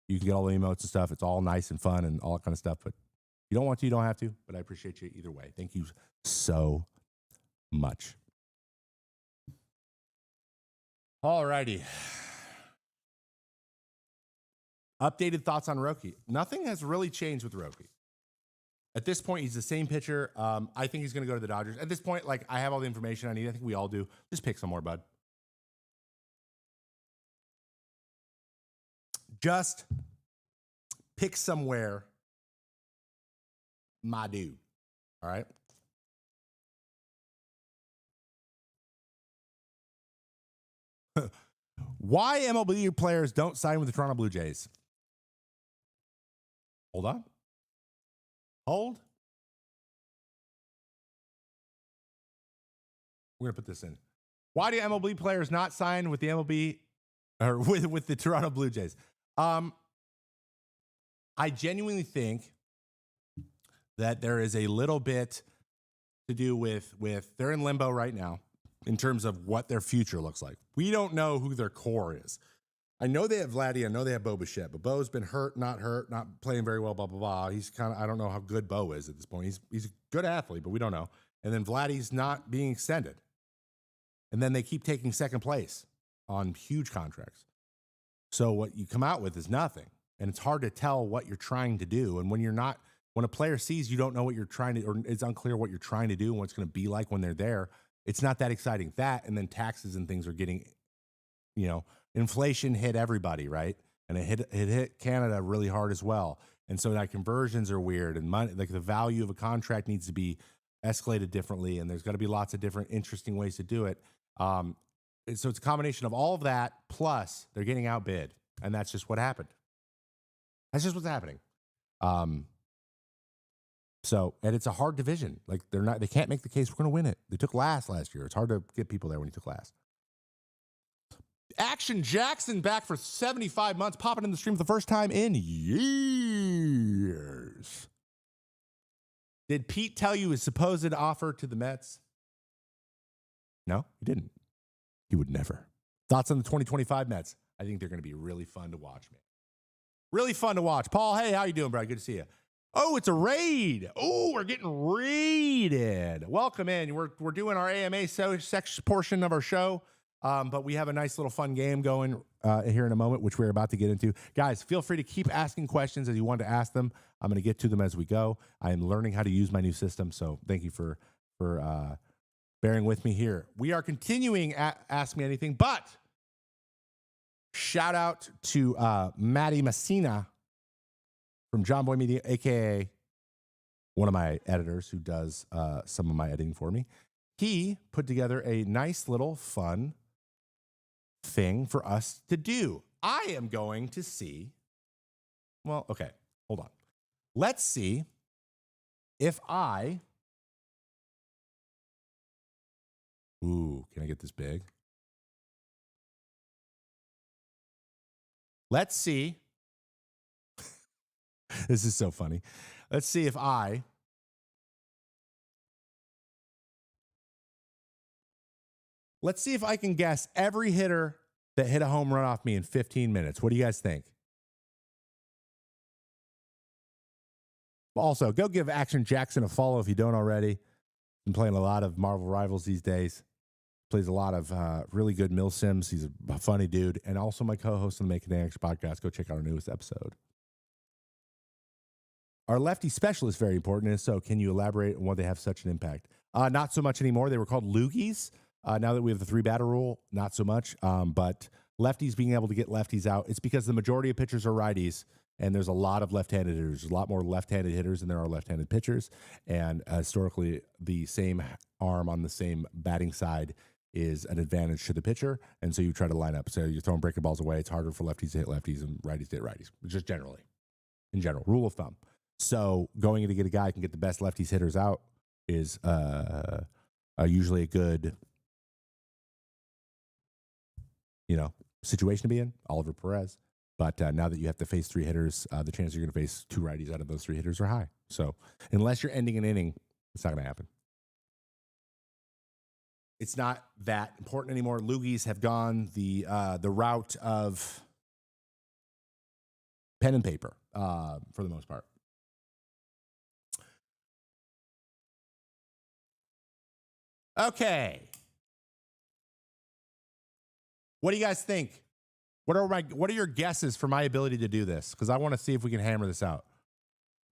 You can get all the emotes and stuff. It's all nice and fun and all that kind of stuff. But if you don't want to, you don't have to. But I appreciate you either way. Thank you so much. All righty. Updated thoughts on Roki. Nothing has really changed with Roki. At this point, he's the same pitcher. I think he's going to go to the Dodgers. At this point, like, I have all the information I need. I think we all do. Just pick somewhere, bud. Just pick somewhere, my dude. All right? Why MLB players don't sign with the Toronto Blue Jays? Hold on. Hold. We're going to put this in. Why do MLB players not sign with the MLB or with the Toronto Blue Jays? I genuinely think that there is a little bit to do with they're in limbo right now in terms of what their future looks like. We don't know who their core is. I know they have Vladdy. I know they have Bo Bichette, but Bo's been hurt, not playing very well, blah, blah, blah. He's kind of, I don't know how good Bo is at this point. He's a good athlete, but we don't know. And then Vladdy's not being extended. And then they keep taking second place on huge contracts. So what you come out with is nothing. And it's hard to tell what you're trying to do. And when a player sees you don't know what you're trying to, or it's unclear what you're trying to do and what it's going to be like when they're there, it's not that exciting. That, and then taxes and things are getting, inflation hit everybody, right? And it hit Canada really hard as well. And so that conversions are weird, and money, like the value of a contract needs to be escalated differently. And there's got to be lots of different interesting ways to do it. So it's a combination of all of that, plus they're getting outbid. And that's just what happened. That's just what's happening. And it's a hard division. Like they can't make the case we're going to win it. They took last year. It's hard to get people there when you took last. Action Jackson back for 75 months, popping in the stream for the first time in years. Did Pete tell you his supposed offer to the Mets? No, he didn't. He would never. Thoughts on the 2025 Mets? I think they're going to be really fun to watch, man. Really fun to watch. Paul, hey, how you doing, bro? Good to see you. Oh, it's a raid. Oh, we're getting raided. Welcome in. We're doing our AMA section portion of our show, but we have a nice little fun game going here in a moment, which we're about to get into. Guys, feel free to keep asking questions as you want to ask them. I'm going to get to them as we go. I am learning how to use my new system, so thank you for bearing with me here. We are continuing Ask Me Anything, but shout out to Maddie Messina from John Boy Media, a.k.a. one of my editors who does some of my editing for me. He put together a nice little fun thing for us to do. I am going to see. Well, okay, hold on. Let's see if I. Ooh, can I get this big? Let's see. This is so funny. Let's see if I can guess every hitter that hit a home run off me in 15 minutes. What do you guys think? Also, go give Action Jackson a follow if you don't already. Been playing a lot of Marvel Rivals these days. Plays a lot of really good Mill Sims. He's a funny dude. And also my co-host on the Making Action podcast. Go check out our newest episode. Our lefty specialist is very important, and so can you elaborate on why they have such an impact? Not so much anymore. They were called loogies. Now that we have the 3-batter rule, not so much. But lefties being able to get lefties out, it's because the majority of pitchers are righties, and there's a lot of left-handed hitters. There's a lot more left-handed hitters than there are left-handed pitchers. And historically, the same arm on the same batting side is an advantage to the pitcher, and so you try to line up. So you're throwing breaking balls away. It's harder for lefties to hit lefties and righties to hit righties, just generally. In general, rule of thumb. So going in to get a guy who can get the best lefties hitters out is usually a good, situation to be in. Oliver Perez. But now that you have to face 3 hitters, the chances you're going to face 2 righties out of those 3 hitters are high. So unless you're ending an inning, it's not going to happen. it's not that important anymore. Loogies have gone the route of pen and paper for the most part. Okay. What do you guys think? What are your guesses for my ability to do this? Because I want to see if we can hammer this out.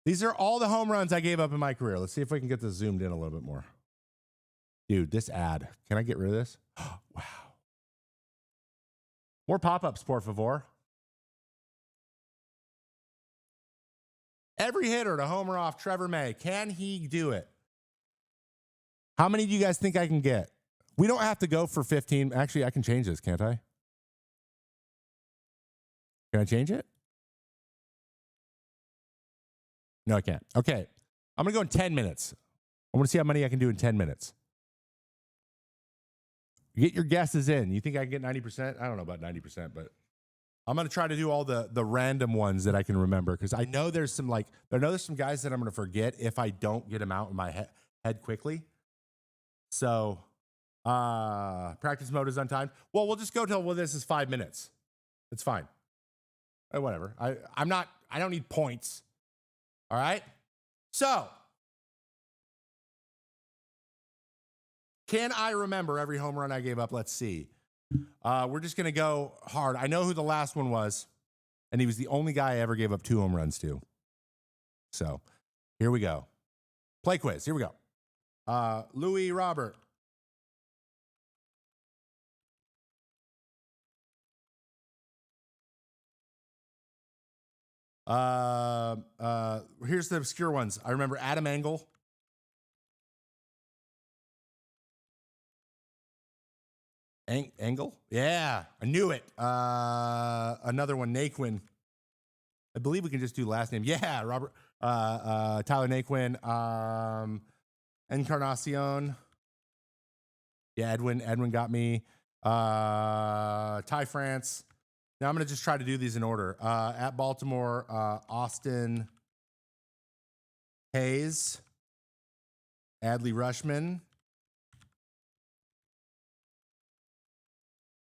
These are all the home runs I gave up in my career. Let's see if we can get this zoomed in a little bit more. Dude, this ad. Can I get rid of this? Wow. More pop-ups, por favor. Every hitter to homer off Trevor May. Can he do it? How many do you guys think I can get? We don't have to go for 15. Actually, I can change this, can't I? Can I change it? No, I can't. Okay. I'm going to go in 10 minutes. I want to see how many I can do in 10 minutes. Get your guesses in. You think I can get 90%? I don't know about 90%, but I'm going to try to do all the random ones that I can remember because I know there's some guys that I'm going to forget if I don't get them out in my head quickly. So, practice mode is untimed. Well, we'll just go till this is 5 minutes. It's fine. Whatever. I don't need points. All right. So, can I remember every home run I gave up? Let's see. We're just going to go hard. I know who the last one was, and he was the only guy I ever gave up 2 home runs to. So, here we go. Play quiz. Here we go. Louis Robert. Here's the obscure ones. I remember Adam Engel. Engel? Yeah, I knew it. Another one, Naquin. I believe we can just do last name. Yeah, Robert. Tyler Naquin. Encarnacion. Yeah, Edwin got me. Ty France. Now I'm going to just try to do these in order. At Baltimore, Austin Hayes. Adley Rushman.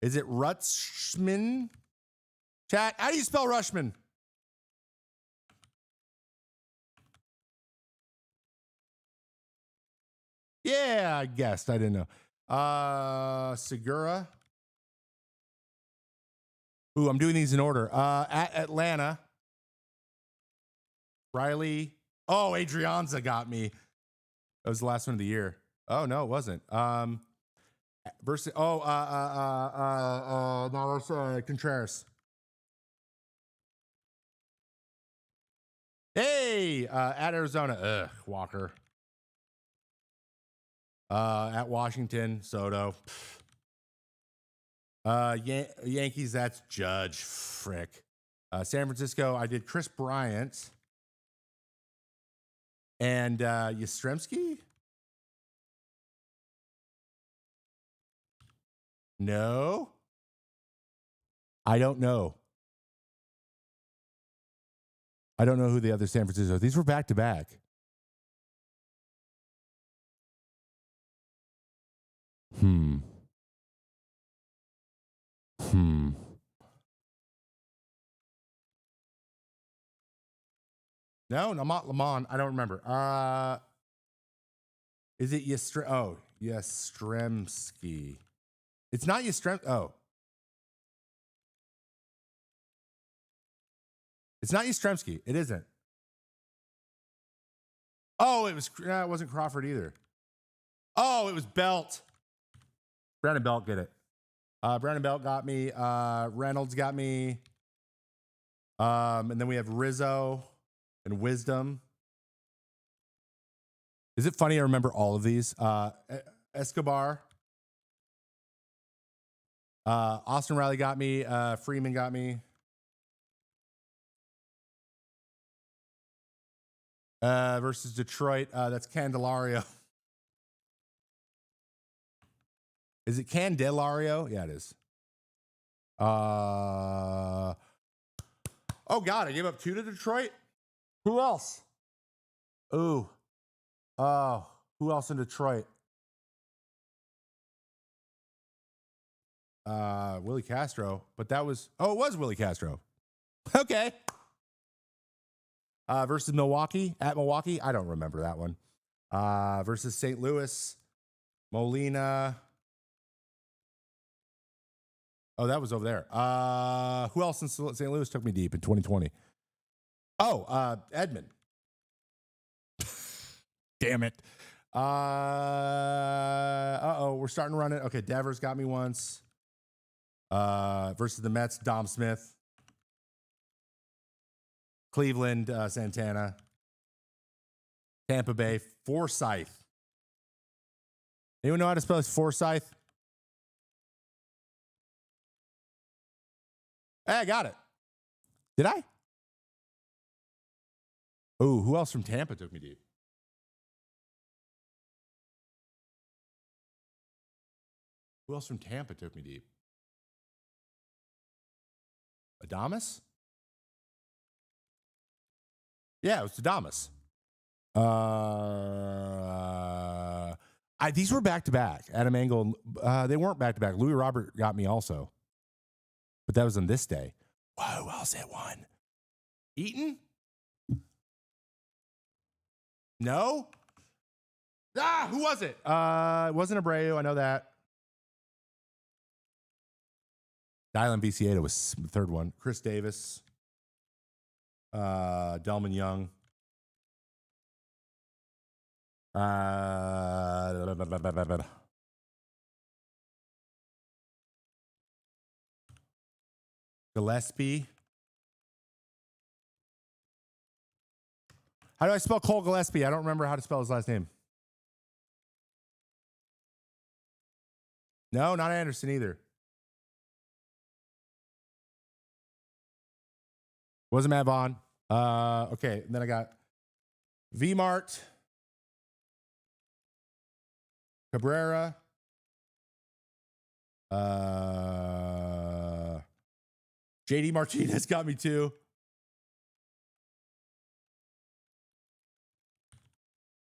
Is it Rutschman? Chat, how do you spell Rushman? Yeah, I guessed. I didn't know. Segura. Ooh, I'm doing these in order. At Atlanta. Riley. Oh, Adrianza got me. That was the last one of the year. Oh, no, it wasn't. Versus, no, that's Contreras. Hey, at Arizona. Ugh, Walker. At Washington, Soto. Yankees, that's Judge. Frick. San Francisco, I did Chris Bryant. And Yastrzemski? No. I don't know. I don't know who the other San Francisco. These were back to back. No, not Lamont. I don't remember. Is it Yastrzemski? It's not Yastrzemski. Oh. It's not Yastrzemski. It isn't. Oh, it wasn't Crawford either. Oh, it was Belt. Brandon Belt get it. Brandon Belt got me. Reynolds got me. And then we have Rizzo and Wisdom. Is it funny I remember all of these? Escobar. Austin Riley got me. Freeman got me. Versus Detroit. That's Candelario. Is it Candelario? Yeah, it is. Oh, God. I gave up 2 to Detroit. Who else? Ooh. Oh, who else in Detroit? Willie Castro, but that was it was Willie Castro. Okay. Versus Milwaukee at Milwaukee. I don't remember that one. Versus St. Louis, Molina. Oh, that was over there. Who else in St. Louis took me deep in 2020? Oh, Edmund. Damn it. We're starting to run it. Okay, Devers got me once. Versus the Mets, Dom Smith. Cleveland, Santana. Tampa Bay, Forsythe. Anyone know how to spell Forsythe? Hey, I got it. Did I? Oh, who else from Tampa took me deep? Who else from Tampa took me deep? Adamas? Yeah, it was Adamas. These were back to back. Adam Engel. They weren't back to back. Louis Robert got me also, but that was on this day. Whoa, who else had one? Eaton? No. Who was it? It wasn't Abreu. I know that. Dylan Vicieda was the third one. Chris Davis. Delman Young. Gillespie. How do I spell Cole Gillespie? I don't remember how to spell his last name. No, not Anderson either. Wasn't Matt Vaughn. Okay, and then I got V-Mart. Cabrera. JD Martinez got me too.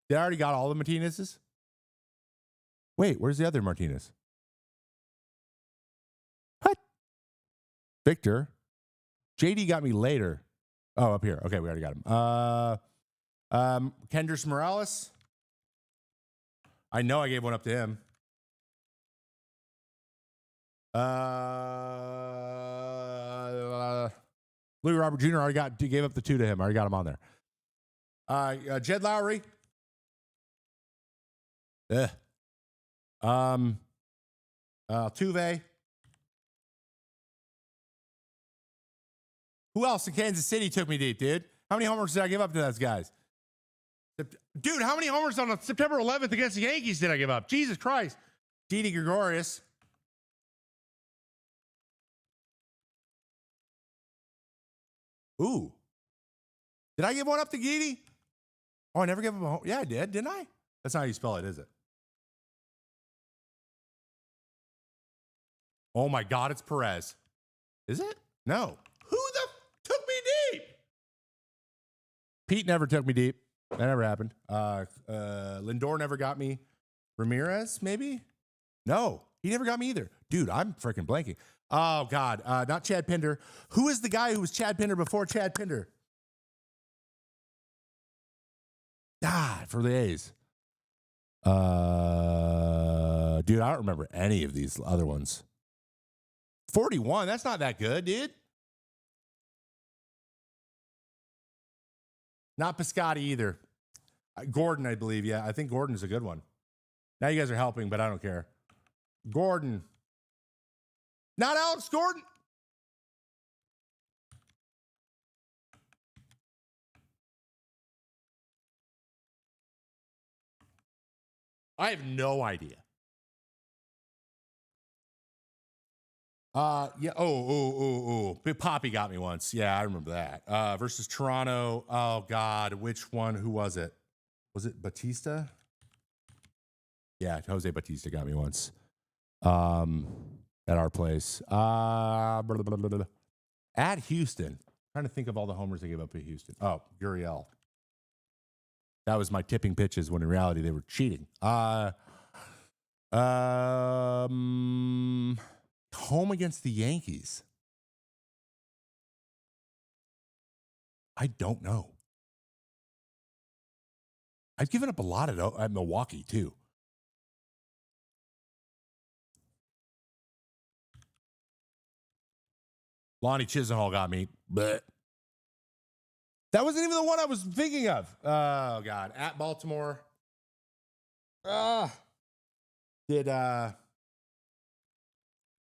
Did I already got all the Martinez's? Wait, where's the other Martinez? What? Victor. JD got me later. Oh, up here. Okay, we already got him. Kendrys Morales. I know I gave one up to him. Louis Robert Jr. gave up the 2 to him. I already got him on there. Jed Lowry. Altuve. Who else in Kansas City took me deep, dude? How many homers did I give up to those guys? Dude, how many homers on September 11th against the Yankees did I give up? Jesus Christ. Didi Gregorius. Ooh. Did I give one up to Didi? Oh, I never gave him a home. Yeah, I did, didn't I? That's not how you spell it, is it? Oh my God, it's Perez. Is it? No. Who the took me deep? Pete never took me deep. That never happened. Lindor never got me. Ramirez, maybe? No, he never got me either. Dude, I'm freaking blanking. Oh, God. Not Chad Pinder. Who is the guy who was Chad Pinder before Chad Pinder? For the A's. Dude, I don't remember any of these other ones. 41, that's not that good, dude. Not Piscotty either. Gordon, I believe. Yeah, I think Gordon is a good one. Now you guys are helping, but I don't care. Gordon. Not Alex Gordon. I have no idea. Yeah. Big Poppy got me once. Yeah, I remember that. Versus Toronto. Oh God, which one? Who was it? Was it Batista? Yeah, Jose Batista got me once. At our place. At Houston. Trying to think of all the homers I gave up at Houston. Oh, Gurriel. That was my tipping pitches when in reality they were cheating. Home against the Yankees. I don't know. I've given up a lot at Milwaukee, too. Lonnie Chisenhall got me. But that wasn't even the one I was thinking of. Oh, God. At Baltimore. Did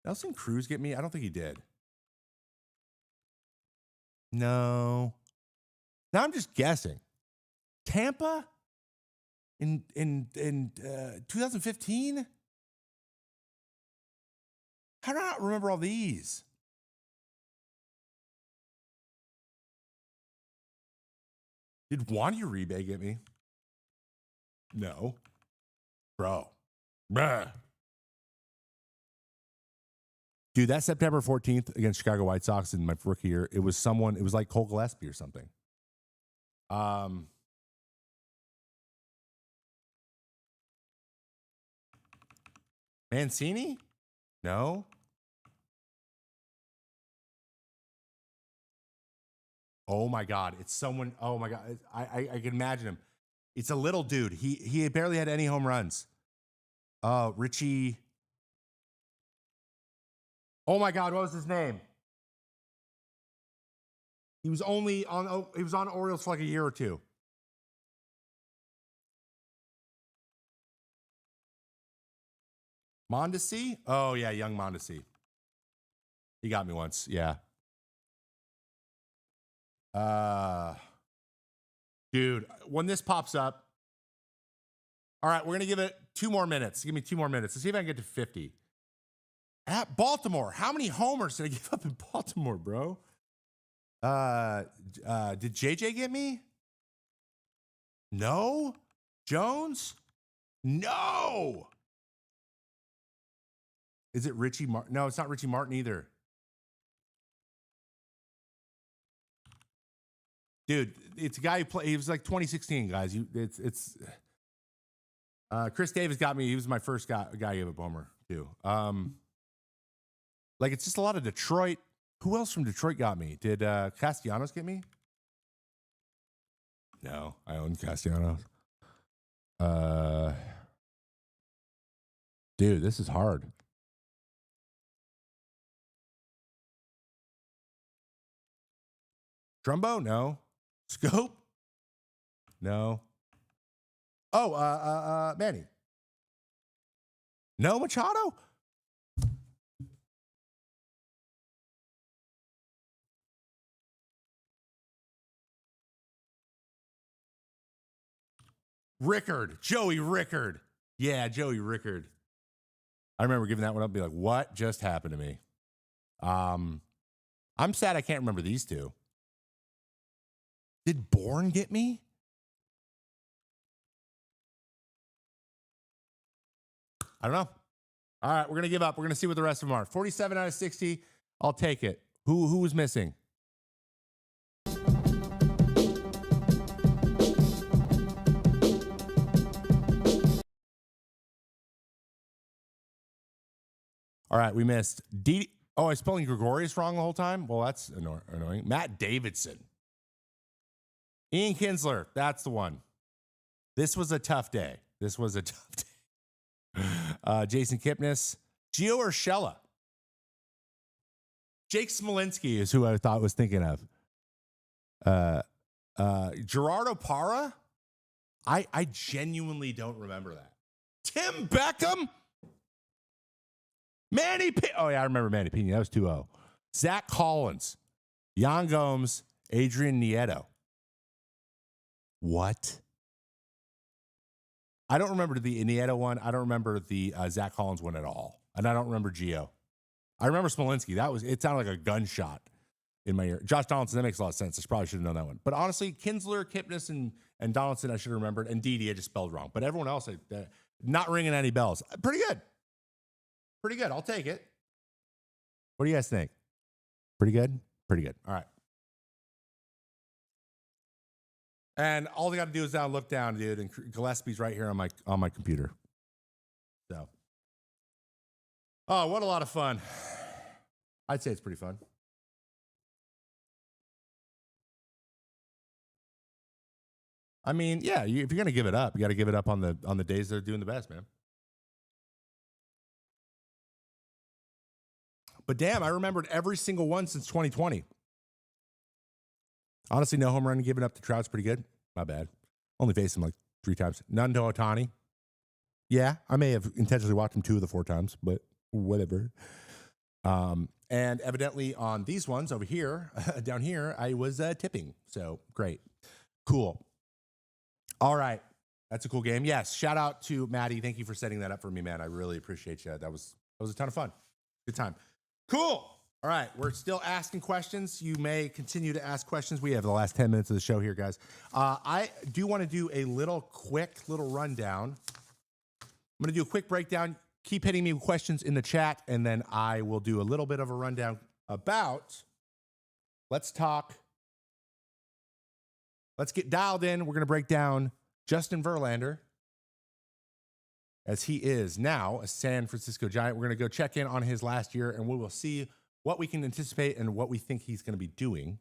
Nelson Cruz get me? I don't think he did. No. Now I'm just guessing. Tampa in 2015? How do I not remember all these? Did Juan Uribe get me? No. Bro. Bruh. Dude, that September 14th against Chicago White Sox in my rookie year, it was like Cole Gillespie or something. Mancini? No. Oh my God. It's someone. Oh my God. I can imagine him. It's a little dude. He barely had any home runs. Richie. Oh my God. What was his name? He was on Orioles for like a year or two. Mondesi? Oh yeah, young Mondesi. He got me once. Yeah. Dude, when this pops up, all right, we're going to give it 2 more minutes. Give me 2 more minutes. Let's see if I can get to 50. At Baltimore, how many homers did I give up in Baltimore, bro? Did JJ get me? No. Jones? No. Is it Richie Martin? No, it's not Richie Martin either. Dude, it's a guy who played. He was like 2016, guys. It's Chris Davis got me. He was my first guy who gave a homer too. Like it's just a lot of Detroit. Who else from Detroit got me? Did Castellanos get me? No, I own Castellanos. Dude, this is hard. Trumbo? No. Scope? No. Oh, Manny. No Machado? Rickard. Joey Rickard. Yeah, Joey Rickard. I remember giving that one up and be like, what just happened to me? I'm sad I can't remember these two. Did Bourne get me? I don't know. All right, we're going to give up. We're going to see what the rest of them are. 47 out of 60. I'll take it. Who was missing? All right, we missed Oh, I was spelling Gregorius wrong the whole time? Well, that's annoying. Matt Davidson. Ian Kinsler. That's the one. This was a tough day. Jason Kipnis. Gio Urshela. Jake Smolinski is who I thought was thinking of. Gerardo Parra. I genuinely don't remember that. Tim Beckham. Manny P. Oh, yeah, I remember Manny Pena. That was 2-0. Zach Collins. Yan Gomes. Adrian Nieto. What? I don't remember the Nieto one. I don't remember the Zach Collins one at all. And I don't remember Gio. I remember Smolinski. It sounded like a gunshot in my ear. Josh Donaldson, that makes a lot of sense. I probably should have known that one. But honestly, Kinsler, Kipnis, and Donaldson, I should have remembered. And Didi, I just spelled wrong. But everyone else, not ringing any bells. Pretty good. Pretty good. I'll take it. What do you guys think? Pretty good? Pretty good. All right. And all they got to do is look down, dude. And Gillespie's right here on my computer. So, oh, what a lot of fun. I'd say it's pretty fun. I mean, yeah, if you're gonna give it up, you got to give it up on the days they're doing the best, man. But damn, I remembered every single one since 2020. Honestly, no home run given up to Trout's pretty good. My bad. Only faced him like 3 times. None to Ohtani. Yeah, I may have intentionally watched him 2 of the 4 times, but whatever. And evidently on these ones over here, down here, I was tipping. So great. Cool. All right. That's a cool game. Yes. Shout out to Maddie. Thank you for setting that up for me, man. I really appreciate you. That was a ton of fun. Good time. Cool. All right. We're still asking questions. You may continue to ask questions. We have the last 10 minutes of the show here, guys. I do want to do a quick little rundown. I'm going to do a quick breakdown. Keep hitting me with questions in the chat, and then I will do a little bit of a rundown about, let's get dialed in. We're going to break down Justin Verlander, as he is now a San Francisco Giant. We're going to go check in on his last year, and we will see what we can anticipate and what we think he's going to be doing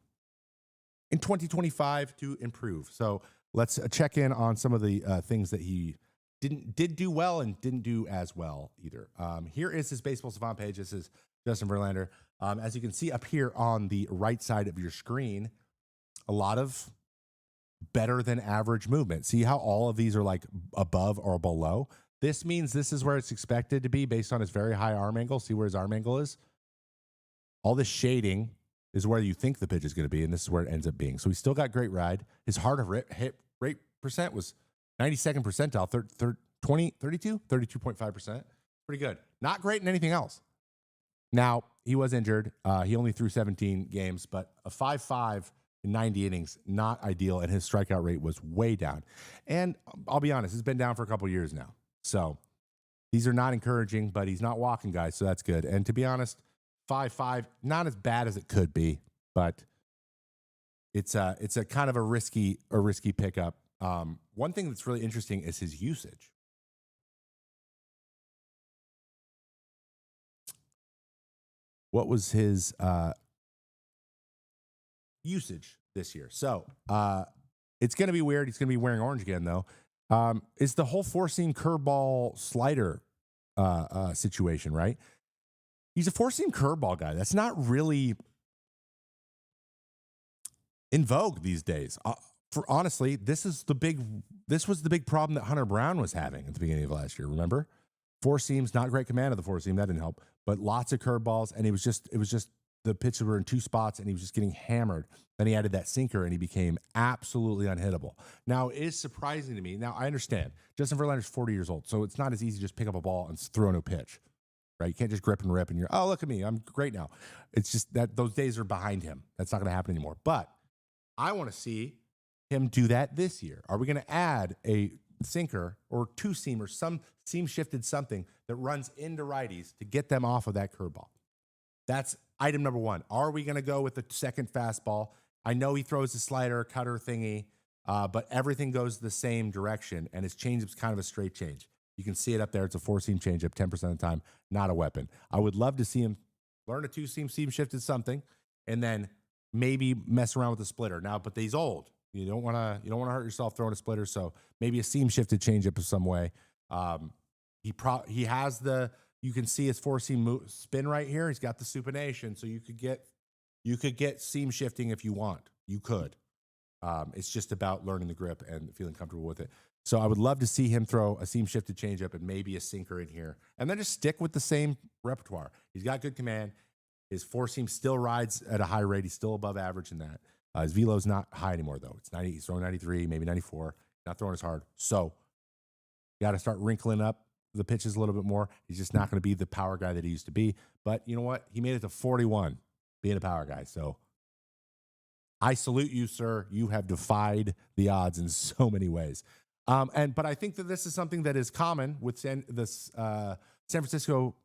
in 2025 to improve. So let's check in on some of the things that he did do well and didn't do as well either. Here is his Baseball Savant page. This is Justin Verlander. As you can see up here on the right side of your screen, a lot of better than average movement. See how all of these are like above or below? This means this is where it's expected to be based on his very high arm angle. See where his arm angle is? All this shading is where you think the pitch is going to be, and this is where it ends up being. So he's still got great ride. His hard hit rate percent was 92nd percentile, 32.5%. Pretty good. Not great in anything else. Now, he was injured. He only threw 17 games, but a 5.5 in 90 innings, not ideal, and his strikeout rate was way down. And I'll be honest, it's been down for a couple years now. So these are not encouraging, but he's not walking guys, so that's good. And to be honest, 5.5, not as bad as it could be, but it's a kind of a risky pickup. One thing that's really interesting is his usage. What was his usage this year? So it's going to be weird. He's going to be wearing orange again, though. Is the whole 4-seam curveball slider situation, right? He's a 4-seam curveball guy. That's not really in vogue these days. For honestly, this was the big problem that Hunter Brown was having at the beginning of last year. Remember, 4 seams, not great command of the 4-seam. That didn't help, but lots of curveballs, and it was just the pitches were in 2 spots, and he was just getting hammered. Then he added that sinker, and he became absolutely unhittable. Now, it is surprising to me. Now, I understand Justin Verlander's 40 years old, so it's not as easy to just pick up a ball and throw no pitch, right? You can't just grip and rip, and you're, oh, look at me, I'm great now. It's just that those days are behind him. That's not going to happen anymore. But I want to see him do that this year. Are we going to add a sinker or 2-seam or some seam shifted something that runs into righties to get them off of that curveball? That's item number 1. Are we going to go with the second fastball? I know he throws a slider, cutter thingy, but everything goes the same direction, and his changeup's kind of a straight change. You can see it up there. It's a 4-seam changeup, 10% of the time, not a weapon. I would love to see him learn a 2-seam, seam shifted something, and then maybe mess around with the splitter. Now, but he's old. You don't want to hurt yourself throwing a splitter, so maybe a seam shifted changeup of some way. He has the, you can see his 4-seam spin right here. He's got the supination, so you could get seam shifting if you want. You could. It's just about learning the grip and feeling comfortable with it. So I would love to see him throw a seam shifted changeup and maybe a sinker in here, and then just stick with the same repertoire. He's got good command. His 4-seam still rides at a high rate. He's still above average in that. His velo's not high anymore, though. It's 90. He's throwing 93, maybe 94. Not throwing as hard. So you got to start wrinkling up the pitches a little bit more. He's just not going to be the power guy that he used to be. But you know what? He made it to 41 being a power guy. So I salute you, sir. You have defied the odds in so many ways. But I think that this is something that is common with this San Francisco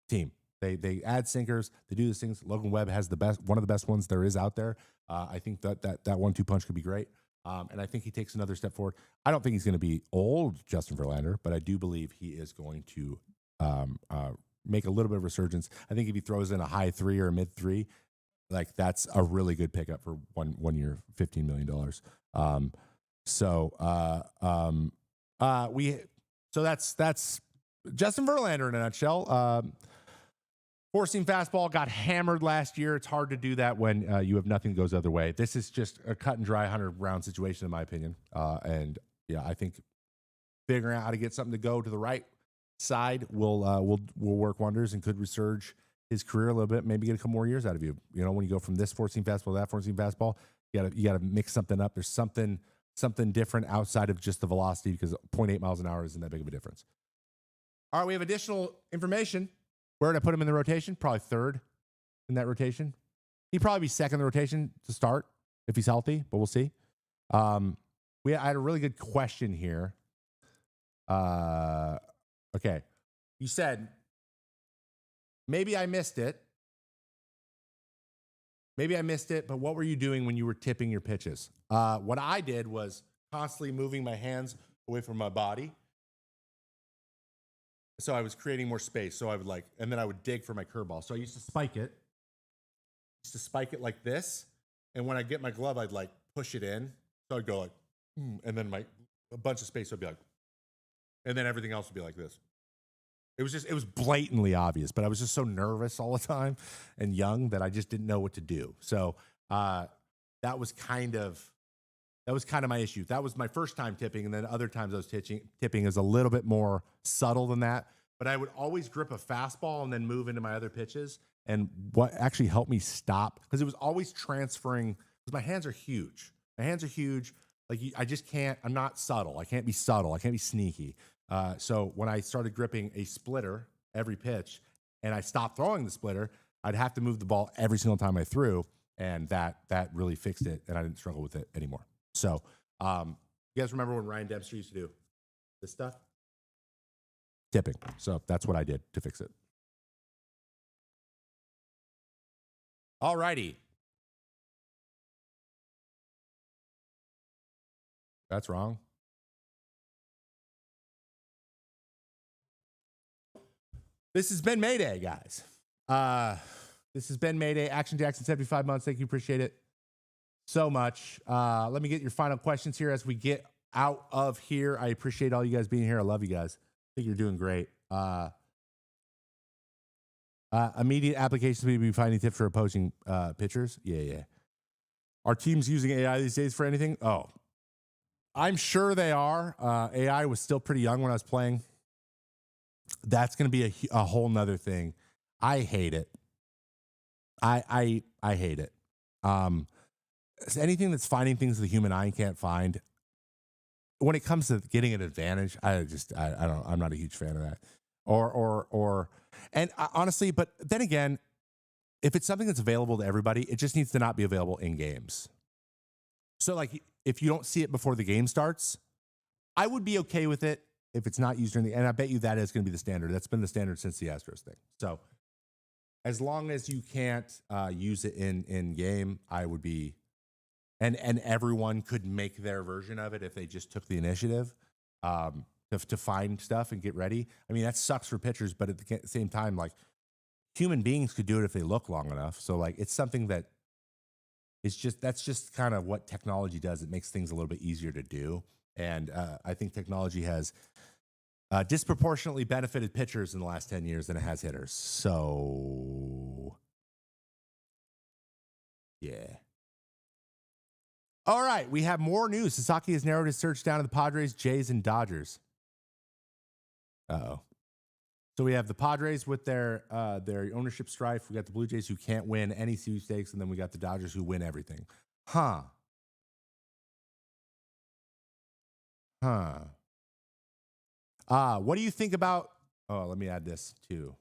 team. They add sinkers. They do these things. Logan Webb has one of the best ones there is out there. I think that 1-2 punch could be great. And I think he takes another step forward. I don't think he's going to be old Justin Verlander, but I do believe he is going to make a little bit of resurgence. I think if he throws in a high 3 or a mid 3, like that's a really good pickup for one year, $15 million. So that's Justin Verlander in a nutshell. Forcing fastball got hammered last year. It's hard to do that when you have nothing that goes the other way. This is just a cut and dry 100-round situation, in my opinion. And yeah, I think figuring out how to get something to go to the right side will work wonders and could resurge his career a little bit. Maybe get a couple more years out of you. You know, when you go from this forcing fastball to that forcing fastball, you gotta mix something up. There's something different outside of just the velocity, because 0.8 miles an hour isn't that big of a difference. All right, we have additional information. Where did I put him in the rotation? Probably third in that rotation. He'd probably be second in the rotation to start if he's healthy, but we'll see. I had a really good question here. Okay. You said, maybe I missed it. But what were you doing when you were tipping your pitches? What I did was constantly moving my hands away from my body. So I was creating more space. So I would and then I would dig for my curveball. So I used to spike it. Like this. And when I get my glove, I'd push it in. So I'd go and then a bunch of space would be and then everything else would be like this. It was blatantly obvious, but I was just so nervous all the time and young that I just didn't know what to do. So that was kind of my issue. That was my first time tipping, and then other times I was tipping is a little bit more subtle than that. But I would always grip a fastball and then move into my other pitches. And what actually helped me stop, because it was always transferring, because my hands are huge. I just can't. I'm not subtle. I can't be subtle. I can't be sneaky. So when I started gripping a splitter every pitch, and I stopped throwing the splitter, I'd have to move the ball every single time I threw, and that really fixed it, and I didn't struggle with it anymore. So, you guys remember when Ryan Dempster used to do this stuff? Tipping. So that's what I did to fix it. All righty. That's wrong. This has been Mayday, guys. This has been Mayday. Action Jackson, 75 months. Thank you. Appreciate it so much. Let me get your final questions here as we get out of here. I appreciate all you guys being here. I love you guys. I think you're doing great. Immediate applications may be finding tips for opposing pitchers. Yeah. Are teams using AI these days for anything? Oh, I'm sure they are. AI was still pretty young when I was playing. That's going to be a whole nother thing. I hate it. I hate it. Anything that's finding things the human eye can't find. When it comes to getting an advantage, I'm not a huge fan of that. Honestly, but then again, if it's something that's available to everybody, it just needs to not be available in games. So if you don't see it before the game starts, I would be okay with it if it's not used during and I bet you that is going to be the standard. That's been the standard since the Astros thing. So as long as you can't use it in game, I would be, and everyone could make their version of it if they just took the initiative to find stuff and get ready. I mean, that sucks for pitchers, but at the same time, human beings could do it if they look long enough. So it's something that that's just kind of what technology does. It makes things a little bit easier to do. And I think technology has disproportionately benefited pitchers in the last 10 years than it has hitters. So, yeah. All right, we have more news. Sasaki has narrowed his search down to the Padres, Jays, and Dodgers. Uh-oh. So we have the Padres with their ownership strife. We got the Blue Jays who can't win any sweepstakes, and then we got the Dodgers who win everything. Huh. What do you think about... Oh, let me add this too.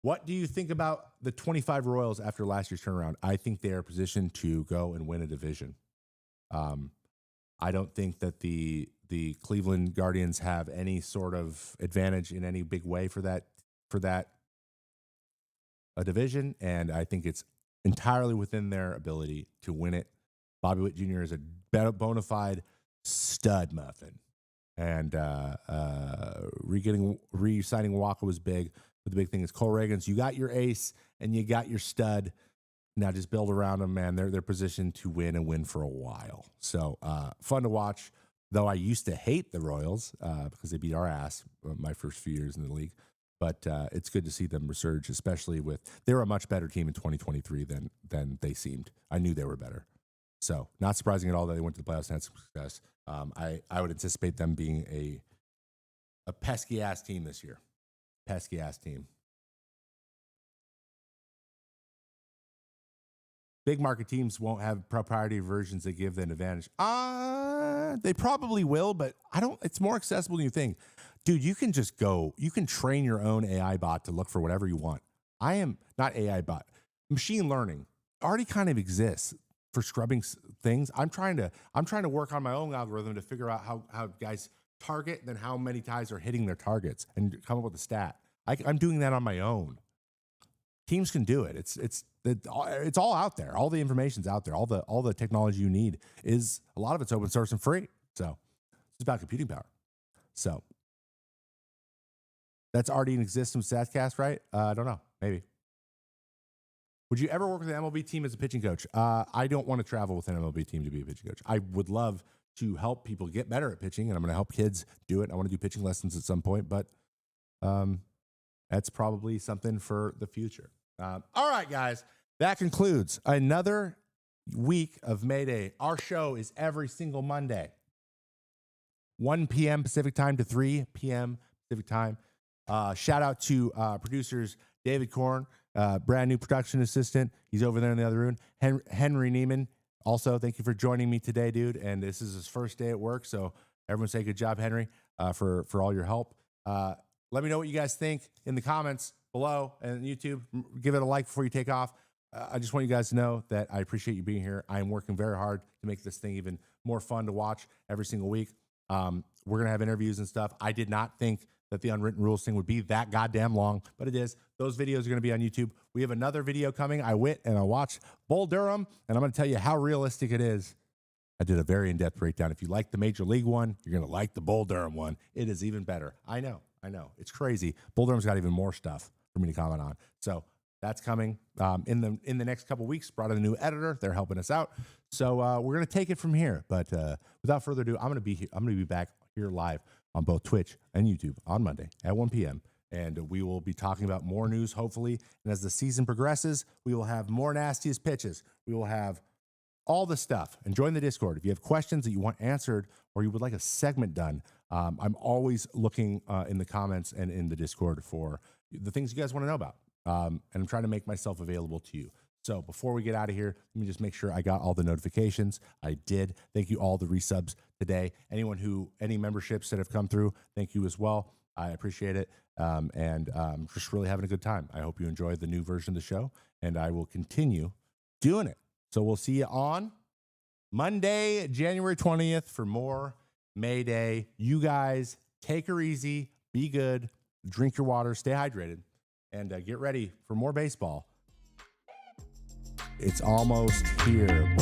What do you think about the 25 Royals after last year's turnaround? I think they are positioned to go and win a division. I don't think that the Cleveland Guardians have any sort of advantage in any big way for that a division, and I think it's entirely within their ability to win it. Bobby Witt Jr. is a bona fide stud muffin, And re-signing Walker was big. But the big thing is Cole Reagans. You got your ace and you got your stud. Now just build around them, man. They're positioned to win and win for a while. So fun to watch. Though I used to hate the Royals because they beat our ass my first few years in the league. But it's good to see them resurge, especially with they're a much better team in 2023 than they seemed. I knew they were better. So not surprising at all that they went to the playoffs and had some success. I would anticipate them being a pesky ass team this year. Pesky ass team. Big market teams won't have proprietary versions that give them an advantage. They probably will, but it's more accessible than you think. Dude, you can just go, you can train your own AI bot to look for whatever you want. I am not AI bot. Machine learning already kind of exists for scrubbing things. I'm trying to work on my own algorithm to figure out how guys target, then how many guys are hitting their targets and come up with a stat. I'm doing that on my own. Teams can do it. It's all out there. All the information's out there. All the technology you need is a lot of it's open source and free. So it's about computing power. So that's already in existence with StatCast, right? I don't know. Maybe. Would you ever work with an MLB team as a pitching coach? I don't want to travel with an MLB team to be a pitching coach. I would love to help people get better at pitching, and I'm going to help kids do it. I want to do pitching lessons at some point, but that's probably something for the future. All right, guys. That concludes another week of Mayday. Our show is every single Monday, 1 p.m. Pacific time to 3 p.m. Pacific time. Shout out to producers David Korn, brand new production assistant. He's over there in the other room. Henry Neiman. Also, thank you for joining me today, dude. And this is his first day at work. So everyone say good job, Henry, for all your help. Let me know what you guys think in the comments below and YouTube. Give it a like before you take off. I just want you guys to know that I appreciate you being here. I am working very hard to make this thing even more fun to watch every single week. We're going to have interviews and stuff. I did not think that the Unwritten Rules thing would be that goddamn long, but it is. Those videos are going to be on YouTube. We have another video coming. I went and I watched Bull Durham, and I'm going to tell you how realistic it is. I did a very in-depth breakdown. If you like the Major League one, you're going to like the Bull Durham one. It is even better. I know. It's crazy. Bull Durham's got even more stuff for me to comment on. So that's coming in the next couple weeks. Brought in a new editor. They're helping us out. So we're going to take it from here. But without further ado, I'm going to be here. I'm going to be back here live on both Twitch and YouTube on Monday at 1 p.m. And we will be talking about more news, hopefully. And as the season progresses, we will have more nastiest pitches. We will have all the stuff. And join the Discord. If you have questions that you want answered or you would like a segment done, I'm always looking in the comments and in the Discord for the things you guys want to know about. And I'm trying to make myself available to you. So before we get out of here, let me just make sure I got all the notifications. I did. Thank you all the resubs today. Any memberships that have come through, thank you as well. I appreciate it. And just really having a good time. I hope you enjoyed the new version of the show, and I will continue doing it. So we'll see you on Monday, January 20th for more Mayday. You guys take her easy, be good, drink your water, stay hydrated, and get ready for more baseball. It's almost here, boys.